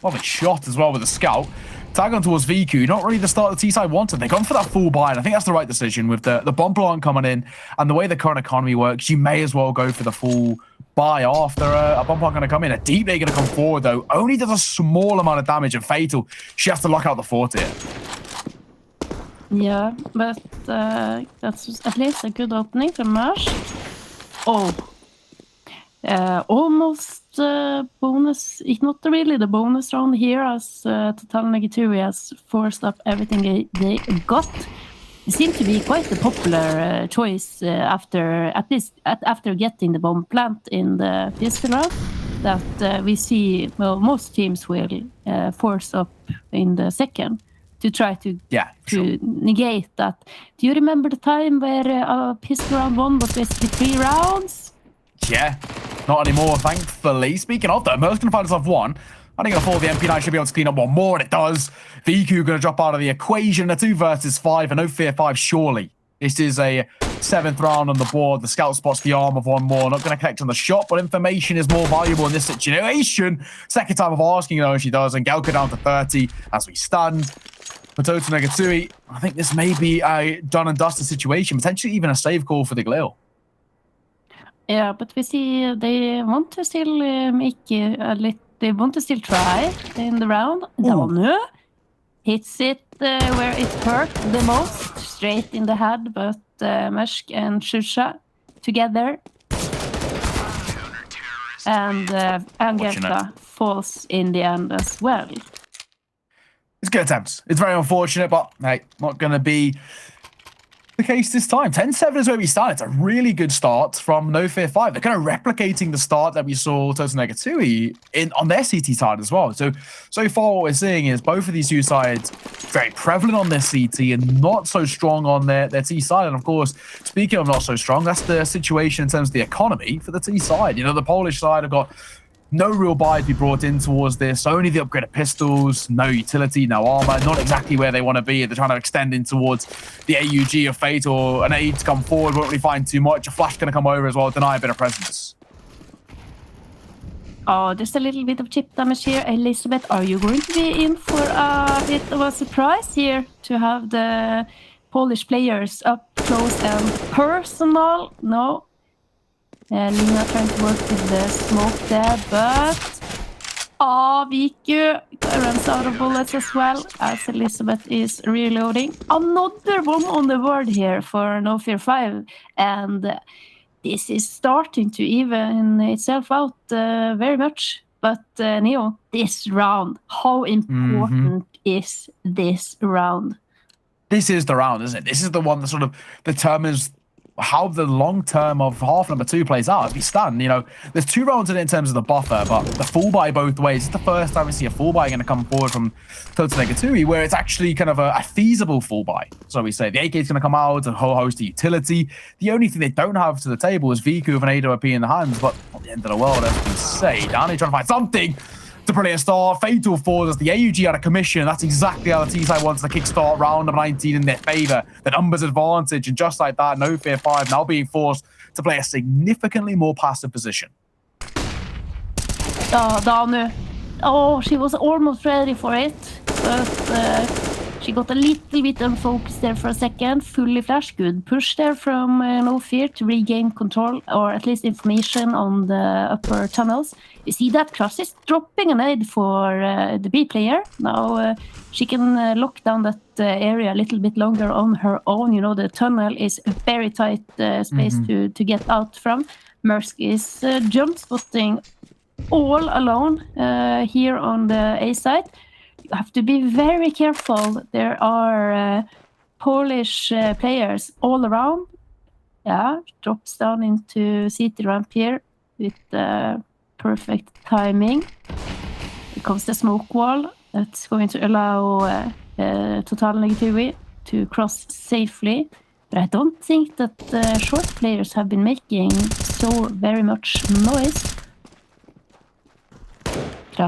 S2: Well, a shot as well with a scout. Tag on towards VQ, not really the start the T-side wanted. They've gone for that full buy, and I think that's the right decision with the bomb plant coming in and the way the current economy works. You may as well go for the full buy after a bomb plant going to come in. A deep they're going to come forward, though. Only does a small amount of damage, and Fatal, she has to lock out the fort here.
S1: Yeah, but that's at least a good opening for Mersk. Oh. Almost bonus, not really the bonus round here, as TotalneGituwy has forced up everything they got. It seemed to be quite a popular choice after getting the bomb plant in the pistol round, that we see, well, most teams will force up in the second to try to negate that. Do you remember the time where pistol round 1 was basically 3 rounds?
S2: Yeah. Not anymore, thankfully. Speaking of that, Merck's going to find himself 1. I think the MP9 should be able to clean up 1 more, and it does. VQ going to drop out of the equation. A 2 versus 5, and NOFEAR5 surely. This is a 7th round on the board. The scout spots the arm of 1 more. Not going to connect on the shot, but information is more valuable in this situation. Second time of asking, though, she does. And Galka down to 30 as we stand. For TotalneGituwy, I think this may be a done and dusted situation. Potentially even a save call for the Glil.
S1: Yeah, but we see they want to still they want to still try in the round. Danu hits it where it hurt the most, straight in the head, but Mersk and Shusha together. And Angerta falls in the end as well.
S2: It's a good attempt. It's very unfortunate, but hey, not going to be the case this time. 10-7 is where we start. It's a really good start from NOFEAR5. They're kind of replicating the start that we saw TotalneGituwy on their CT side as well. So far what we're seeing is both of these two sides very prevalent on their CT and not so strong on their T side. And of course, speaking of not so strong, that's the situation in terms of the economy for the T side. You know, the Polish side have got no real buy to be brought in towards this. Only the upgraded pistols, no utility, no armor. Not exactly where they want to be. They're trying to extend in towards the AUG of Fate or an aid to come forward. Won't really find too much. A flash going to come over as well. Deny a bit of presence.
S1: Oh, just a little bit of chip damage here. Elizabeth, are you going to be in for a bit of a surprise here to have the Polish players up close and personal? No. Lina trying to work with the smoke there, but Viku runs out of bullets as well as Elizabeth is reloading. Another one on the board here for NOFEAR5, and this is starting to even itself out very much. But Neo, this round, how important is this round?
S2: This is the round, isn't it? This is the one that sort of determines how the long term of half number 2 plays out as we stand. You know, there's 2 rounds in it in terms of the buffer, but the full buy both ways. It's the first time we see a full buy going to come forward from TotalneGituwy, where it's actually kind of a feasible full buy. So we say the AK is going to come out, a whole host of utility. The only thing they don't have to the table is Viku with an AWP in the hands, but at the end of the world, as we say, Danny trying to find something to brilliant start. Fatal falls as the AUG out of commission. That's exactly how the T-side wants to kickstart round number 19 in their favor. The numbers advantage, and just like that, NOFEAR5 now being forced to play a significantly more passive position.
S1: Danu. Oh, she was almost ready for it, but she got a little bit unfocused there for a second. Fully flash. Good push there from NOFEAR to regain control, or at least information on the upper tunnels. You see that Cross is dropping an aid for the B player. Now she can lock down that area a little bit longer on her own. You know, the tunnel is a very tight space to get out from. Mersk is jump spotting all alone here on the A side. You have to be very careful. There are Polish players all around. Yeah, drops down into CT ramp here with perfect timing. Here comes the smoke wall. That's going to allow TotalneGituwy to cross safely. But I don't think that short players have been making so very much noise.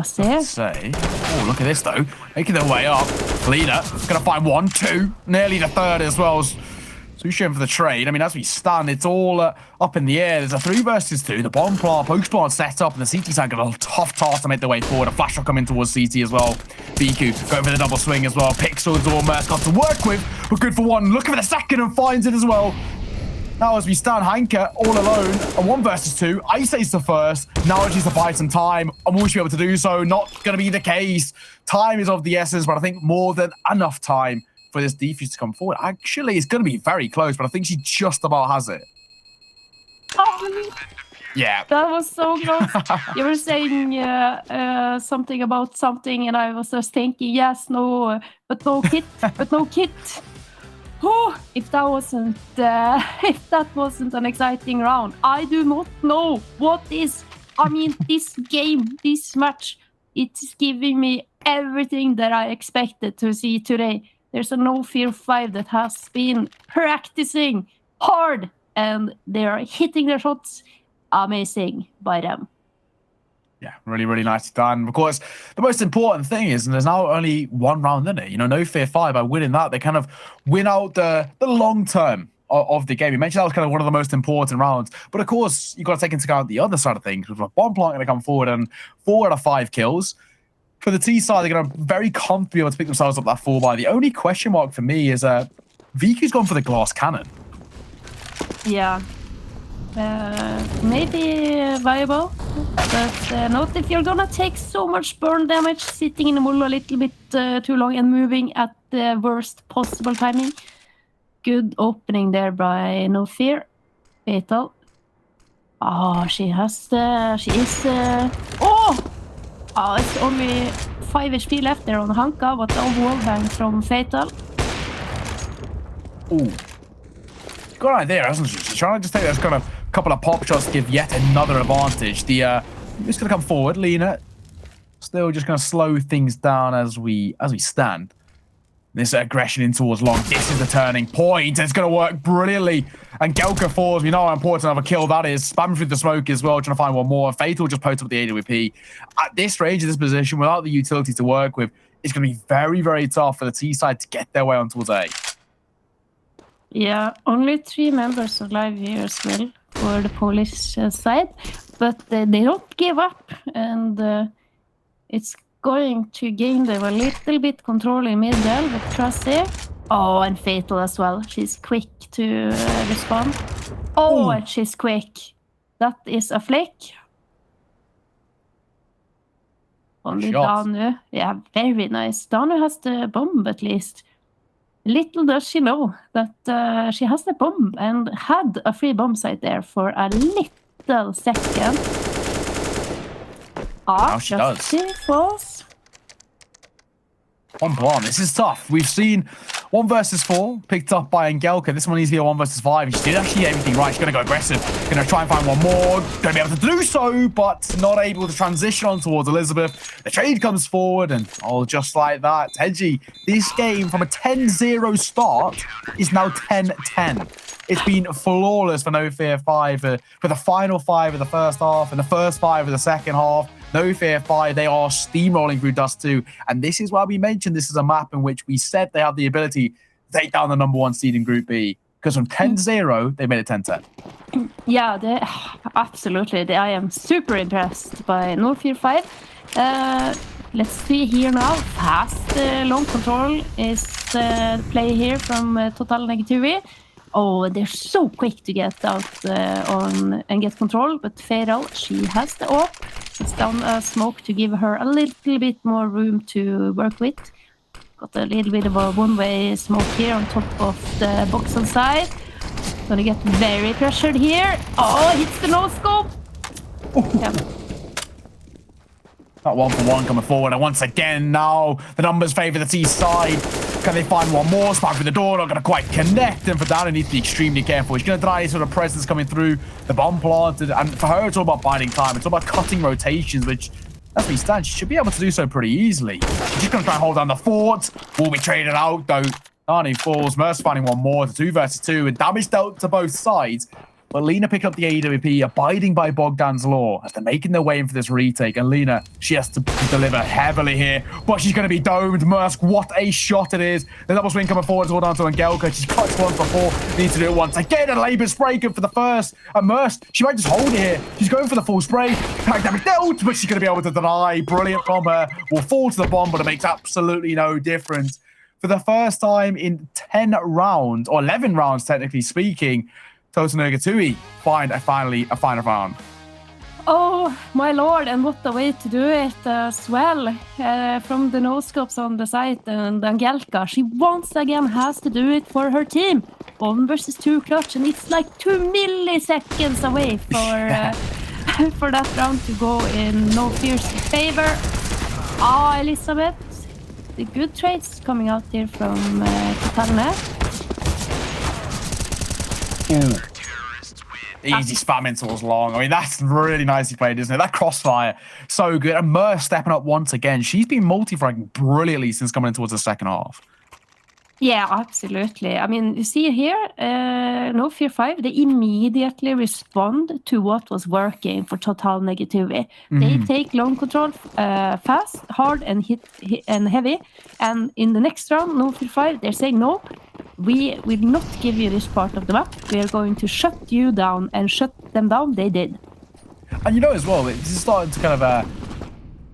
S2: Say, oh, look at this though. Making their way up. Leader gonna find 1, 2, nearly the third as well. Sushi for the trade. I mean, as we stand, it's all up in the air. There's a 3 versus 2. The bomb plant, poke plant set up, and the CT side got a tough task to make their way forward. A flash will come in towards CT as well. Viku going for the double swing as well. Pixels or Mersk got to work with, but good for 1. Looking for the second and finds it as well. Now as we stand, Hanka all alone, a 1 versus 2. Ice Ace the first. Now she's to buy some time, and will she be able to do so? Not going to be the case. Time is of the essence, but I think more than enough time for this defuse to come forward. Actually, it's going to be very close, but I think she just about has it.
S1: Oh,
S2: yeah.
S1: That was so close. You were saying something about something, and I was just thinking, yes, no, but no kit, but no kit. Oh, if that wasn't an exciting round, I do not know what is. I mean, this game, this match, it's giving me everything that I expected to see today. There's a NOFEAR5 that has been practicing hard, and they are hitting their shots. Amazing by them.
S2: Yeah, really, really nicely done. Of course, the most important thing is, and there's now only 1 round in it. You know, NOFEAR5, by winning that, they kind of win out the long term of the game. You mentioned that was kind of one of the most important rounds. But of course, you've got to take into account the other side of things. With a bomb plant going to come forward and 4 out of 5 kills. For the T side, they're going to very comfortably be able to pick themselves up that 4 by. The only question mark for me is Viku's gone for the glass cannon.
S1: Yeah. Maybe viable, but not if you're gonna take so much burn damage sitting in the mull a little bit too long and moving at the worst possible timing. Good opening there by NOFEAR. Fatal. Oh, she is it's only 5 HP left there on Hanka, but the wallbang from Fatal.
S2: Ooh. She's got an idea, hasn't she? She's trying to just take those kind of couple of pop shots to give yet another advantage. Just going to come forward, Lena. Still just going to slow things down as we stand. This aggression in towards long. This is the turning point. It's going to work brilliantly. And Gelka falls. We know how important of a kill that is. Spam through the smoke as well, trying to find one more. Fatal just poked up the AWP. At this range, in this position, without the utility to work with, it's going to be very, very tough for the T side to get their way on towards A.
S1: Yeah, only 3 members alive here as well for the Polish side. But they don't give up. And it's going to gain them a little bit control in middle with Krusty. Oh, and Fatal as well. She's quick to respond. Oh, and she's quick. That is a flick. Only Danu. Yeah, very nice. Danu has the bomb at least. Little does she know that she has the bomb and had a free bomb site there for a little second.
S2: Now she does.
S1: She falls.
S2: 1-1. This is tough. We've seen 1 versus 4 picked up by Angelka. This one needs to be a 1 versus 5. She did actually get everything right. She's going to go aggressive. Going to try and find one more. Going to be able to do so, but not able to transition on towards Elizabeth. The trade comes forward, and just like that, Teji, this game from a 10-0 start is now 10-10. It's been flawless for NOFEAR5 for the final 5 of the first half and the first 5 of the second half. NOFEAR5, they are steamrolling through Dust2. And this is why we mentioned this is a map in which we said they have the ability to take down the #1 seed in Group B. Because from 10-0, they made it 10-10.
S1: Yeah, absolutely. I am super impressed by NOFEAR5. Let's see here now. Fast long control is play here from TotalneGituwy. Oh, they're so quick to get out on and get control, but Feral, she has the AWP. It's down a smoke to give her a little bit more room to work with. Got a little bit of a one-way smoke here on top of the box on side. Gonna get very pressured here. Oh, hits the no-scope. Yeah.
S2: That 1-for-1 coming forward, and once again now the numbers favour the T side. Can they find one more? Spark through the door, not going to quite connect, and for that, it needs to be extremely careful. She's going to deny any sort of presence coming through, the bomb planted, and for her, it's all about biding time. It's all about cutting rotations, which, as we stand, she should be able to do so pretty easily. She's just going to try and hold down the fort. Will be traded out, though. Arnie falls, Merce finding one more to 2 versus 2, and damage dealt to both sides. But Lena pick up the AWP, abiding by Bogdan's law as they're making their way in for this retake. And Lena, she has to deliver heavily here, but she's going to be domed. Mersk, what a shot it is. The double swing coming forward to hold on to Angelka. She's clutched once before, needs to do it once again. And Labour spray good for the first. And Mersk, she might just hold it here. She's going for the full spray. Pack damage dealt, but she's going to be able to deny. Brilliant from her. Will fall to the bomb, but it makes absolutely no difference. For the first time in 10 rounds, or 11 rounds, technically speaking, TotalneGituwy find finally a final round.
S1: Oh, my lord, and what a way to do it as well. From the no-scopes on the site, and Angelka, she once again has to do it for her team. 1 versus 2 clutch, and it's like 2 milliseconds away for, for that round to go in NOFEAR's favor. Ah, Elizabeth, the good trades coming out here from Totalne.
S2: Ooh. Easy spamming towards long. I mean, that's really nicely played, isn't it? That crossfire, so good. And Merce stepping up once again. She's been multi-fragging brilliantly since coming in towards the second half.
S1: Yeah, absolutely. I mean, you see here, NOFEAR5, they immediately respond to what was working for TotalneGituwy. They take long control fast, hard, and hit and heavy. And in the next round, NOFEAR5, they're saying, no, we will not give you this part of the map. We are going to shut you down, and shut them down. They did.
S2: And you know as well, this is starting to kind of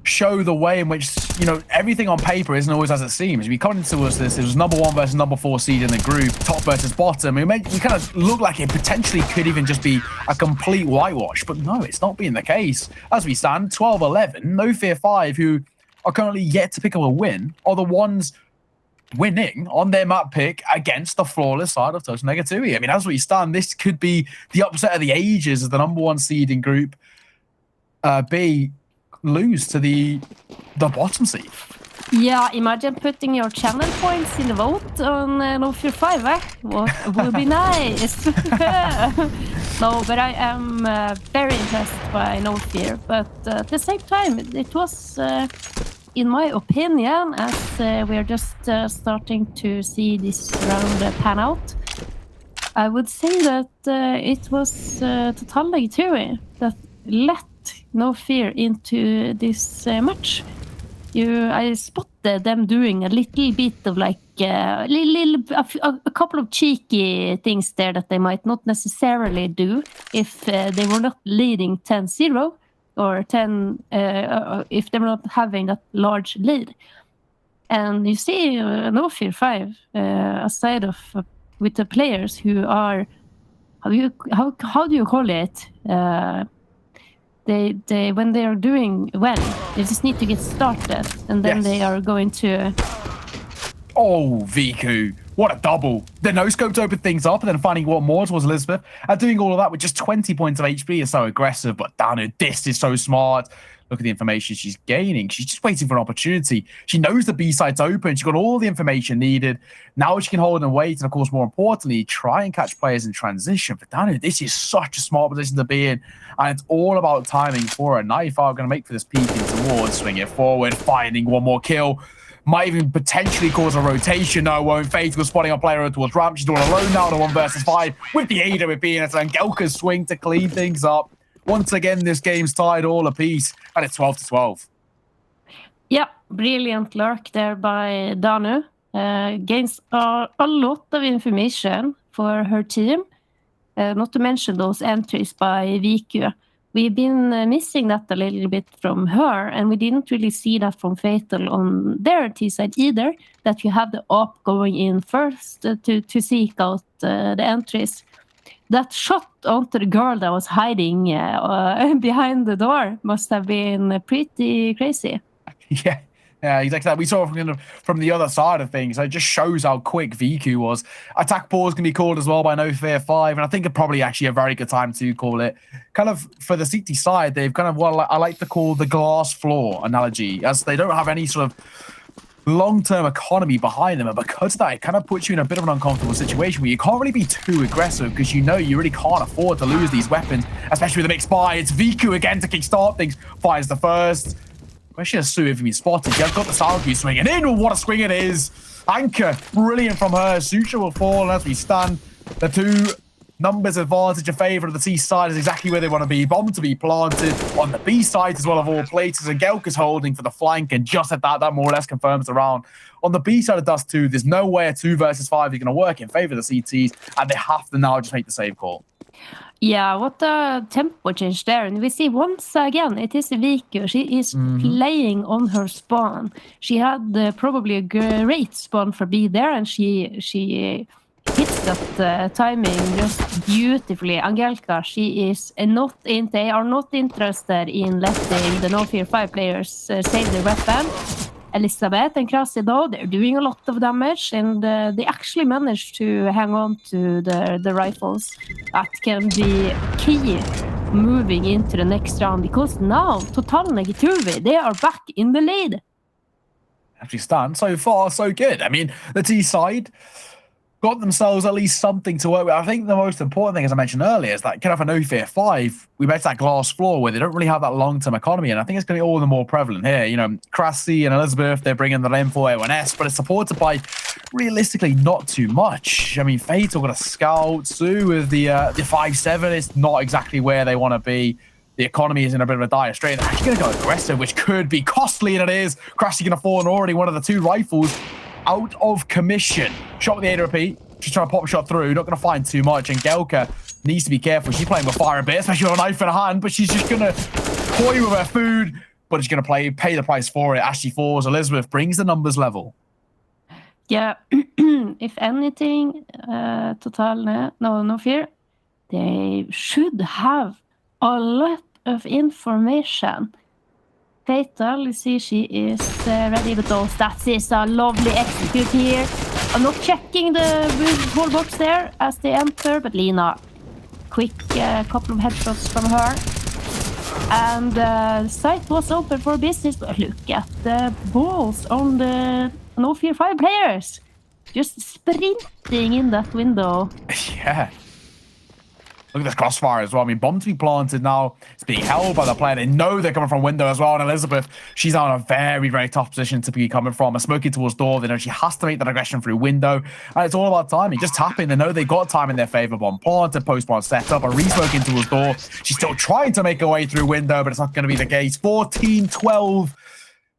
S2: show the way in which, you know, everything on paper isn't always as it seems. We come into us this, it was #1 versus #4 seed in the group, top versus bottom. We kind of look like it potentially could even just be a complete whitewash, but no, it's not being the case. As we stand, 12-11, NOFEAR5, who are currently yet to pick up a win, are the ones winning on their map pick against the flawless side of TotalneGituwy. I mean, as we stand, this could be the upset of the ages as the #1 seed in Group B. lose to the bottom seed.
S1: Yeah, imagine putting your channel points in the vote on NOFEAR5, eh? What would be nice? No, but I am very impressed by NOFEAR. But at the same time, it was, in my opinion, as we are just starting to see this round pan out, I would say that it was TotalneGituwy that let NOFEAR into this match. I spotted them doing a little bit of like a couple of cheeky things there that they might not necessarily do if they were not leading 10-0 or 10 if they were not having that large lead. And you see NOFEAR5 aside of with the players who are how do you call it? They when they are doing well, they just need to get started, and then they are going to.
S2: Oh, Viku, what a double! The no-scope to open things up, and then finding one more towards Elizabeth, and doing all of that with just 20 points of HP is so aggressive. But Danu, this is so smart. Look at the information she's gaining. She's just waiting for an opportunity. She knows the B-side's open. She's got all the information needed. Now she can hold and wait, and of course, more importantly, try and catch players in transition. But Danu, this is such a smart position to be in, and it's all about timing for her. Now, if I'm going to make for this peek in towards, swing it forward, finding one more kill. Might even potentially cause a rotation. No, won't. Fatal spotting a player towards ramp. She's doing alone now in a 1v5 with the Ada with being it, and Gelka's swing to clean things up. Once again, this game's tied all apiece, and it's 12-12.
S1: Yeah, brilliant lurk there by Danu. Gains a lot of information for her team, not to mention those entries by Viku. We've been missing that a little bit from her, and we didn't really see that from Fatal on their T-side either, that you have the op going in first to seek out the entries. That shot onto the girl that was hiding behind the door must have been pretty crazy.
S2: Yeah, exactly that. We saw from the other side of things. So it just shows how quick Viku was. Attack pause can be called as well by NOFEAR5, and I think it's probably actually a very good time to call it. Kind of for the CT side, they've kind of what I like to call the glass floor analogy, as they don't have any sort of long-term economy behind them, and because of that, it kind of puts you in a bit of an uncomfortable situation where you can't really be too aggressive because you know you really can't afford to lose these weapons, especially with the mixed buy. It's Viku again to kickstart things, finds the first. Question is Sue if he's spotted. She's got the Salgu swinging in. Oh, what a swing it is. Anchor, brilliant from her. Sutra will fall, and as we stand, the two numbers advantage in favor of the C side is exactly where they want to be. Bomb to be planted on the B side as well of all places, and Gelka's holding for the flank, and just at that more or less confirms the round. On the B side of Dust2, there's no way a 2 versus 5 is going to work in favor of the CTs, and they have to now just make the save call.
S1: Yeah, what a tempo change there. And we see once again, it is Viku. She is playing on her spawn. She had probably a great spawn for B there, and she hits that timing just beautifully. Angelka, she is not in. They are not interested in letting the NOFEAR5 players save their weapon. Elizabeth and Krasi, though, they're doing a lot of damage, and they actually managed to hang on to the rifles. That can be key moving into the next round, because now TotalneGituwy, they are back in the lead.
S2: Actually stand so far so good. I mean, the T side got themselves at least something to work with. I think the most important thing, as I mentioned earlier, is that kind of a NOFEAR5, we made that glass floor where they don't really have that long-term economy, and I think it's going to be all the more prevalent here. You know, Krasi and Elizabeth, they're bringing the M4A1S, but it's supported by, realistically, not too much. I mean, Fatal got a scout, Sue with the 5-7, it's not exactly where they want to be. The economy is in a bit of a dire strait. They're actually going to go aggressive, which could be costly, and it is. Krasi going to fall, and already one of the 2 rifles out of commission. Shot with the AWP. She's trying to pop shot through. Not going to find too much. And Gelka needs to be careful. She's playing with fire a bit, especially with a knife in her hand. But she's just going to toy with her food. But she's going to pay the price for it. As she falls, Elizabeth brings the numbers level.
S1: Yeah. If anything, NOFEAR, they should have a lot of information. Fatal, you see, she is ready with those stats. Is a lovely execute here. I'm not checking the whole box there as they enter, but Lina, quick couple of headshots from her. And the site was open for business, but look at the balls on the NOFEAR5 players. Just sprinting in that window.
S2: Yeah. Look at this crossfire as well. I mean, bomb to be planted now. It's being held by the player. They know they're coming from window as well. And Elizabeth, she's now in a very, very tough position to be coming from. A smoky towards door. They know she has to make that aggression through window. And it's all about timing. Just tapping. They know they got time in their favor. Bomb planted, post-bomb set up. A re-smoking towards door. She's still trying to make her way through window, but it's not going to be the case. 14-12.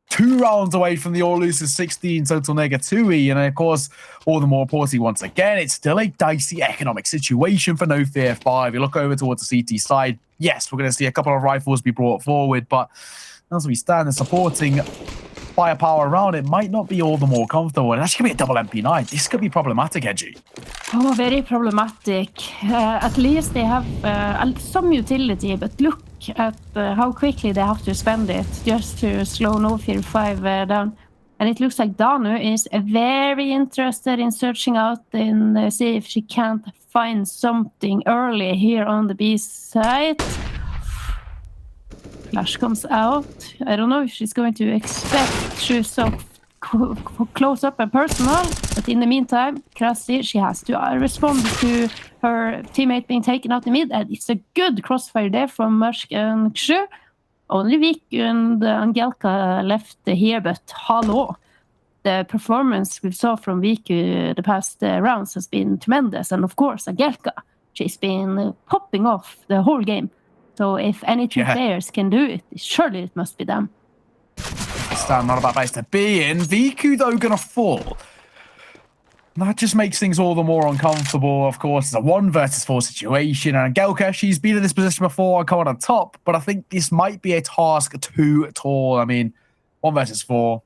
S2: 2 rounds away from the all-losers 16 TotalneGituwy. And of course, all the more importantly, once again, it's still a dicey economic situation for NOFEAR5. You look over towards the CT side. Yes, we're going to see a couple of rifles be brought forward, but as we stand and supporting firepower around, it might not be all the more comfortable. And actually, could be a double MP9. This could be problematic, Edgy.
S1: Oh, very problematic. At least they have some utility, but look at how quickly they have to spend it just to slow NOFEAR5 down. And it looks like Danu is very interested in searching out and see if she can't find something early here on the B side. Flash comes out. I don't know if she's going to expect shoes so close up and personal, but in the meantime, Krasi, she has to respond to her teammate being taken out the mid, and it's a good crossfire there from Mørsk and Kshu. Only Viku and Angelka left here, but hello. The performance we saw from Viku the past rounds has been tremendous, and of course, Angelka, she's been popping off the whole game. So if any two players can do it, surely it must be them.
S2: Stand not a bad place to be in. Viku, though, gonna fall. That just makes things all the more uncomfortable, of course. It's a 1 versus 4 situation. And Angelka, she's been in this position before and come on top, but I think this might be a task too tall. I mean, 1 versus 4,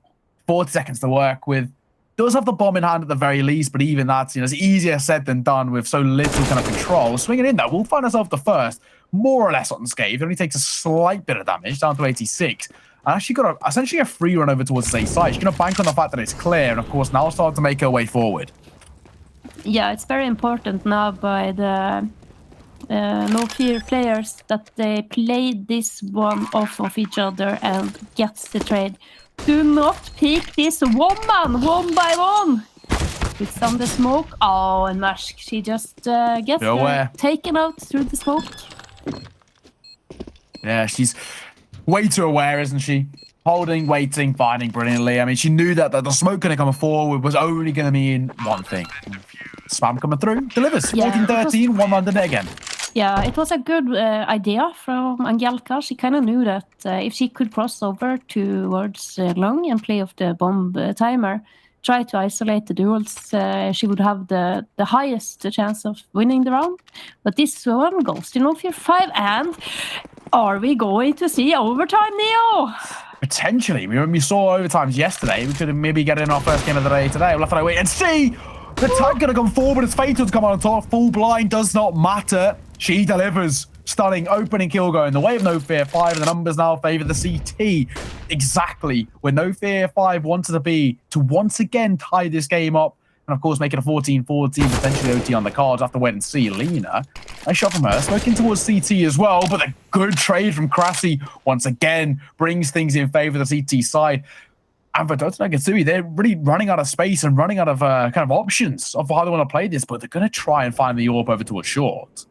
S2: 40 seconds to work with. Does have the bomb in hand at the very least, but even that's, it's easier said than done with so little kind of control. Swinging in there, we'll find ourselves the first, more or less unscathed. It only takes a slight bit of damage, down to 86. And actually got essentially a free run over towards the A side. She's going to bank on the fact that it's clear, and of course now start to make her way forward.
S1: Yeah, it's very important now by the NOFEAR players that they play this one off of each other and gets the trade. Do not pick this woman one by one. It's on the smoke. Oh, and Mørsk, she just gets taken out through the smoke.
S2: Yeah, she's way too aware, isn't she? Holding, waiting, finding brilliantly. I mean, she knew that the smoke going to come forward was only going to mean one thing. Spam coming through, delivers. 14-13, 1 London again.
S1: Yeah, it was a good idea from Angelka. She kind of knew that if she could cross over towards long and play off the bomb timer, try to isolate the duels, she would have the highest chance of winning the round. But this one goes to NOFEAR5, and are we going to see overtime, Neo?
S2: Potentially. We saw overtimes yesterday. We could maybe get in our first game of the day today. We'll have to wait and see. The tag going to come forward. It's Fatal to come on top. Full blind does not matter. She delivers. Stunning opening kill going the way of NOFEAR5, and the numbers now favor the CT. Exactly where NOFEAR5 wanted to be, to once again tie this game up. And of course, make it a 14-14, potentially OT on the cards. After wait and see. Lena, nice shot from her. Smoking towards CT as well, but a good trade from Krasi once again brings things in favor of the CT side. And for TotalneGituwy, they're really running out of space and running out of kind of options of how they want to play this, but they're going to try and find the orb over towards short.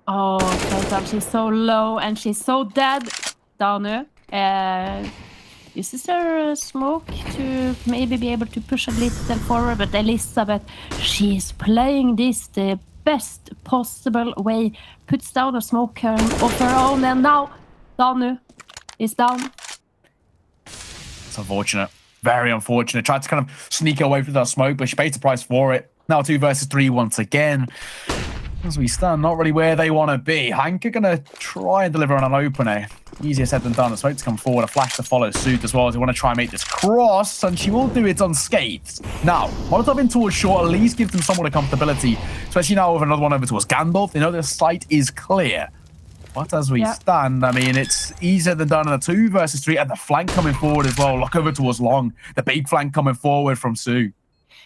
S1: Oh, Total, she's so low and she's so dead. Danu, this is her smoke to maybe be able to push a little forward, but Elizabeth, she's playing this the best possible way. Puts down a smoke of her own, and now Danu is down.
S2: It's unfortunate. Very unfortunate. Tried to kind of sneak away from that smoke, but she paid the price for it. Now 2 versus 3 once again. As we stand, not really where they want to be. Hank are going to try and deliver on an opener. Easier said than done. The smoke to come forward, a flash to follow suit as well as they want to try and make this cross, and she will do it unscathed. Now, Molotov in towards short at least gives them somewhat of comfortability, especially now with another one over towards Gandalf. They know their sight is clear. But as we stand, I mean, it's easier than done in a 2 versus 3, and the flank coming forward as well. Look over towards long. The big flank coming forward from Sue.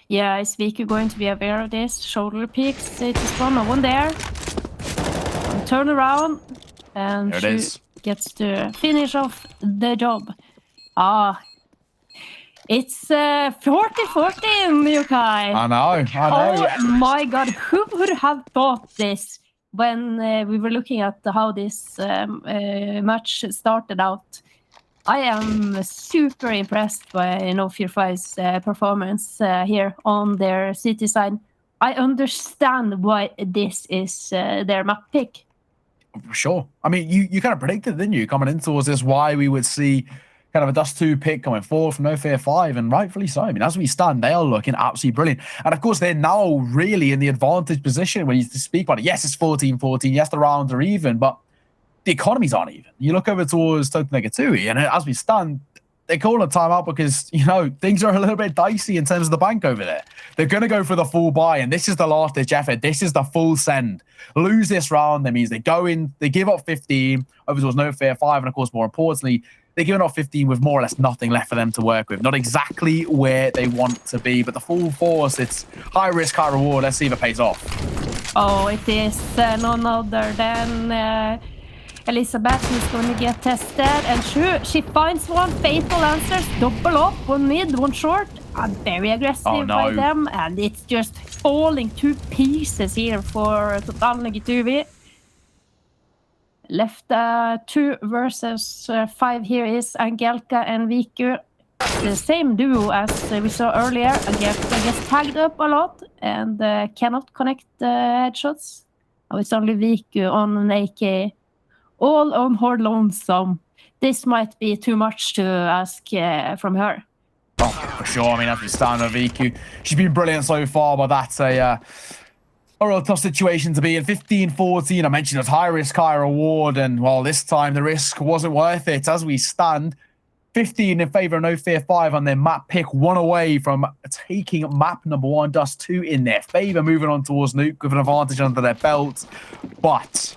S1: Yeah, is Viku going to be aware of this? Shoulder peeks, it is one, no one there. Turn around, and
S2: there it is.
S1: gets to finish off the job. It's 40-14, Yukai.
S2: I know.
S1: Oh my god, who would have thought this when we were looking at how this match started out? I am super impressed by NOFEAR5's performance here on their city side. I understand why this is their map pick.
S2: Sure. I mean, you kind of predicted, didn't you, coming in towards this, why we would see kind of a Dust2 pick coming forward from NOFEAR5, and rightfully so. I mean, as we stand, they are looking absolutely brilliant. And of course, they're now really in the advantage position when you speak about it. Yes, it's 14-14. Yes, the rounds are even, but the economies aren't even. You look over towards TotalneGituwy, and as we stand, they're calling a timeout because, you know, things are a little bit dicey in terms of the bank over there. They're going to go for the full buy, and this is the last-ditch effort. This is the full send. Lose this round, that means they go in, they give up 15 over towards NOFEAR5, and of course, more importantly, they're giving up 15 with more or less nothing left for them to work with. Not exactly where they want to be, but the full force, it's high risk, high reward. Let's see if it pays off.
S1: Oh, it is none other than Elizabeth who's going to get tested. And she finds one. Fatal answers. Double up. One mid, one short. Very aggressive by them. And it's just falling to pieces here for TotalneGituwy. Left 2 versus 5 here is Angelka and Viku. The same duo as we saw earlier. Angelka gets tagged up a lot and cannot connect headshots. Oh, it's only Viku on an AK. All on her lonesome. This might be too much to ask from her.
S2: Oh, for sure. I mean, as we stand with Viku, she's been brilliant so far, but that's a real tough situation to be in. 15-14, I mentioned it was high risk, high reward, and well, this time the risk wasn't worth it. As we stand, 15 in favor of NOFEAR5 on their map pick, 1 away from taking map number 1, Dust2 in their favor, moving on towards Nuke with an advantage under their belt. But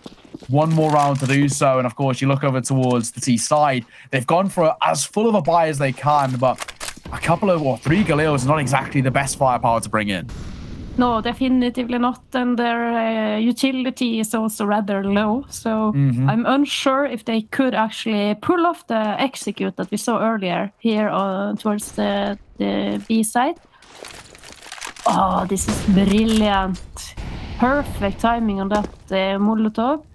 S2: 1 more round to do so, and of course, you look over towards the T side. They've gone for as full of a buy as they can, but a couple of, or 3 Galeos is not exactly the best firepower to bring in.
S1: No, definitely not, and their utility is also rather low, so I'm unsure if they could actually pull off the execute that we saw earlier here towards the B side. Oh, this is brilliant. Perfect timing on that Molotov.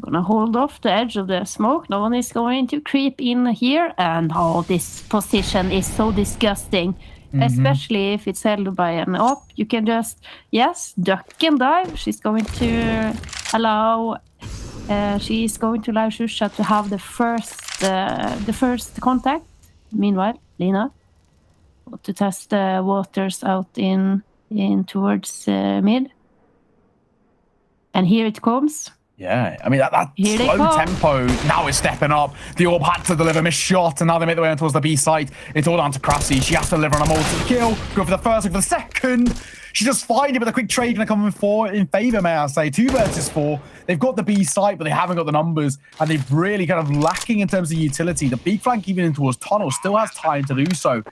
S1: Gonna hold off the edge of the smoke. No one is going to creep in here, and oh, this position is so disgusting. Especially if it's held by an op. You can just, yes, duck and dive. She's going to allow Shusha to have the first contact. Meanwhile, Lina to test the waters out in towards mid. And here it comes.
S2: Yeah, I mean, that slow tempo now is stepping up. The orb had to deliver, missed shot, and now they make their way towards the B site. It's all down to Krassi. She has to deliver on a multi-kill. Go for the first, go for the second. She just find it, but the quick trade going to come in favor, may I say. 2 versus 4. They've got the B site, but they haven't got the numbers, and they've really kind of lacking in terms of utility. The B flank, even in towards tunnel, still has time to do so.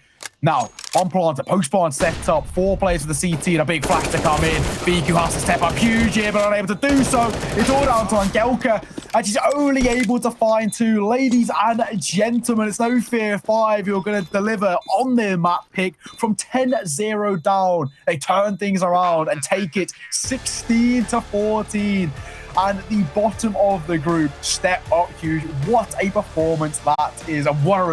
S2: Now, on plant, a post plant set up, 4 players for the CT and a big flash to come in. Viku has to step up huge here, but unable to do so. It's all down to Angelka, and she's only able to find 2. Ladies and gentlemen, it's NOFEAR5 who are going to deliver on their map pick from 10-0 down. They turn things around and take it 16-14. And the bottom of the group step up huge. What a performance that is, and what a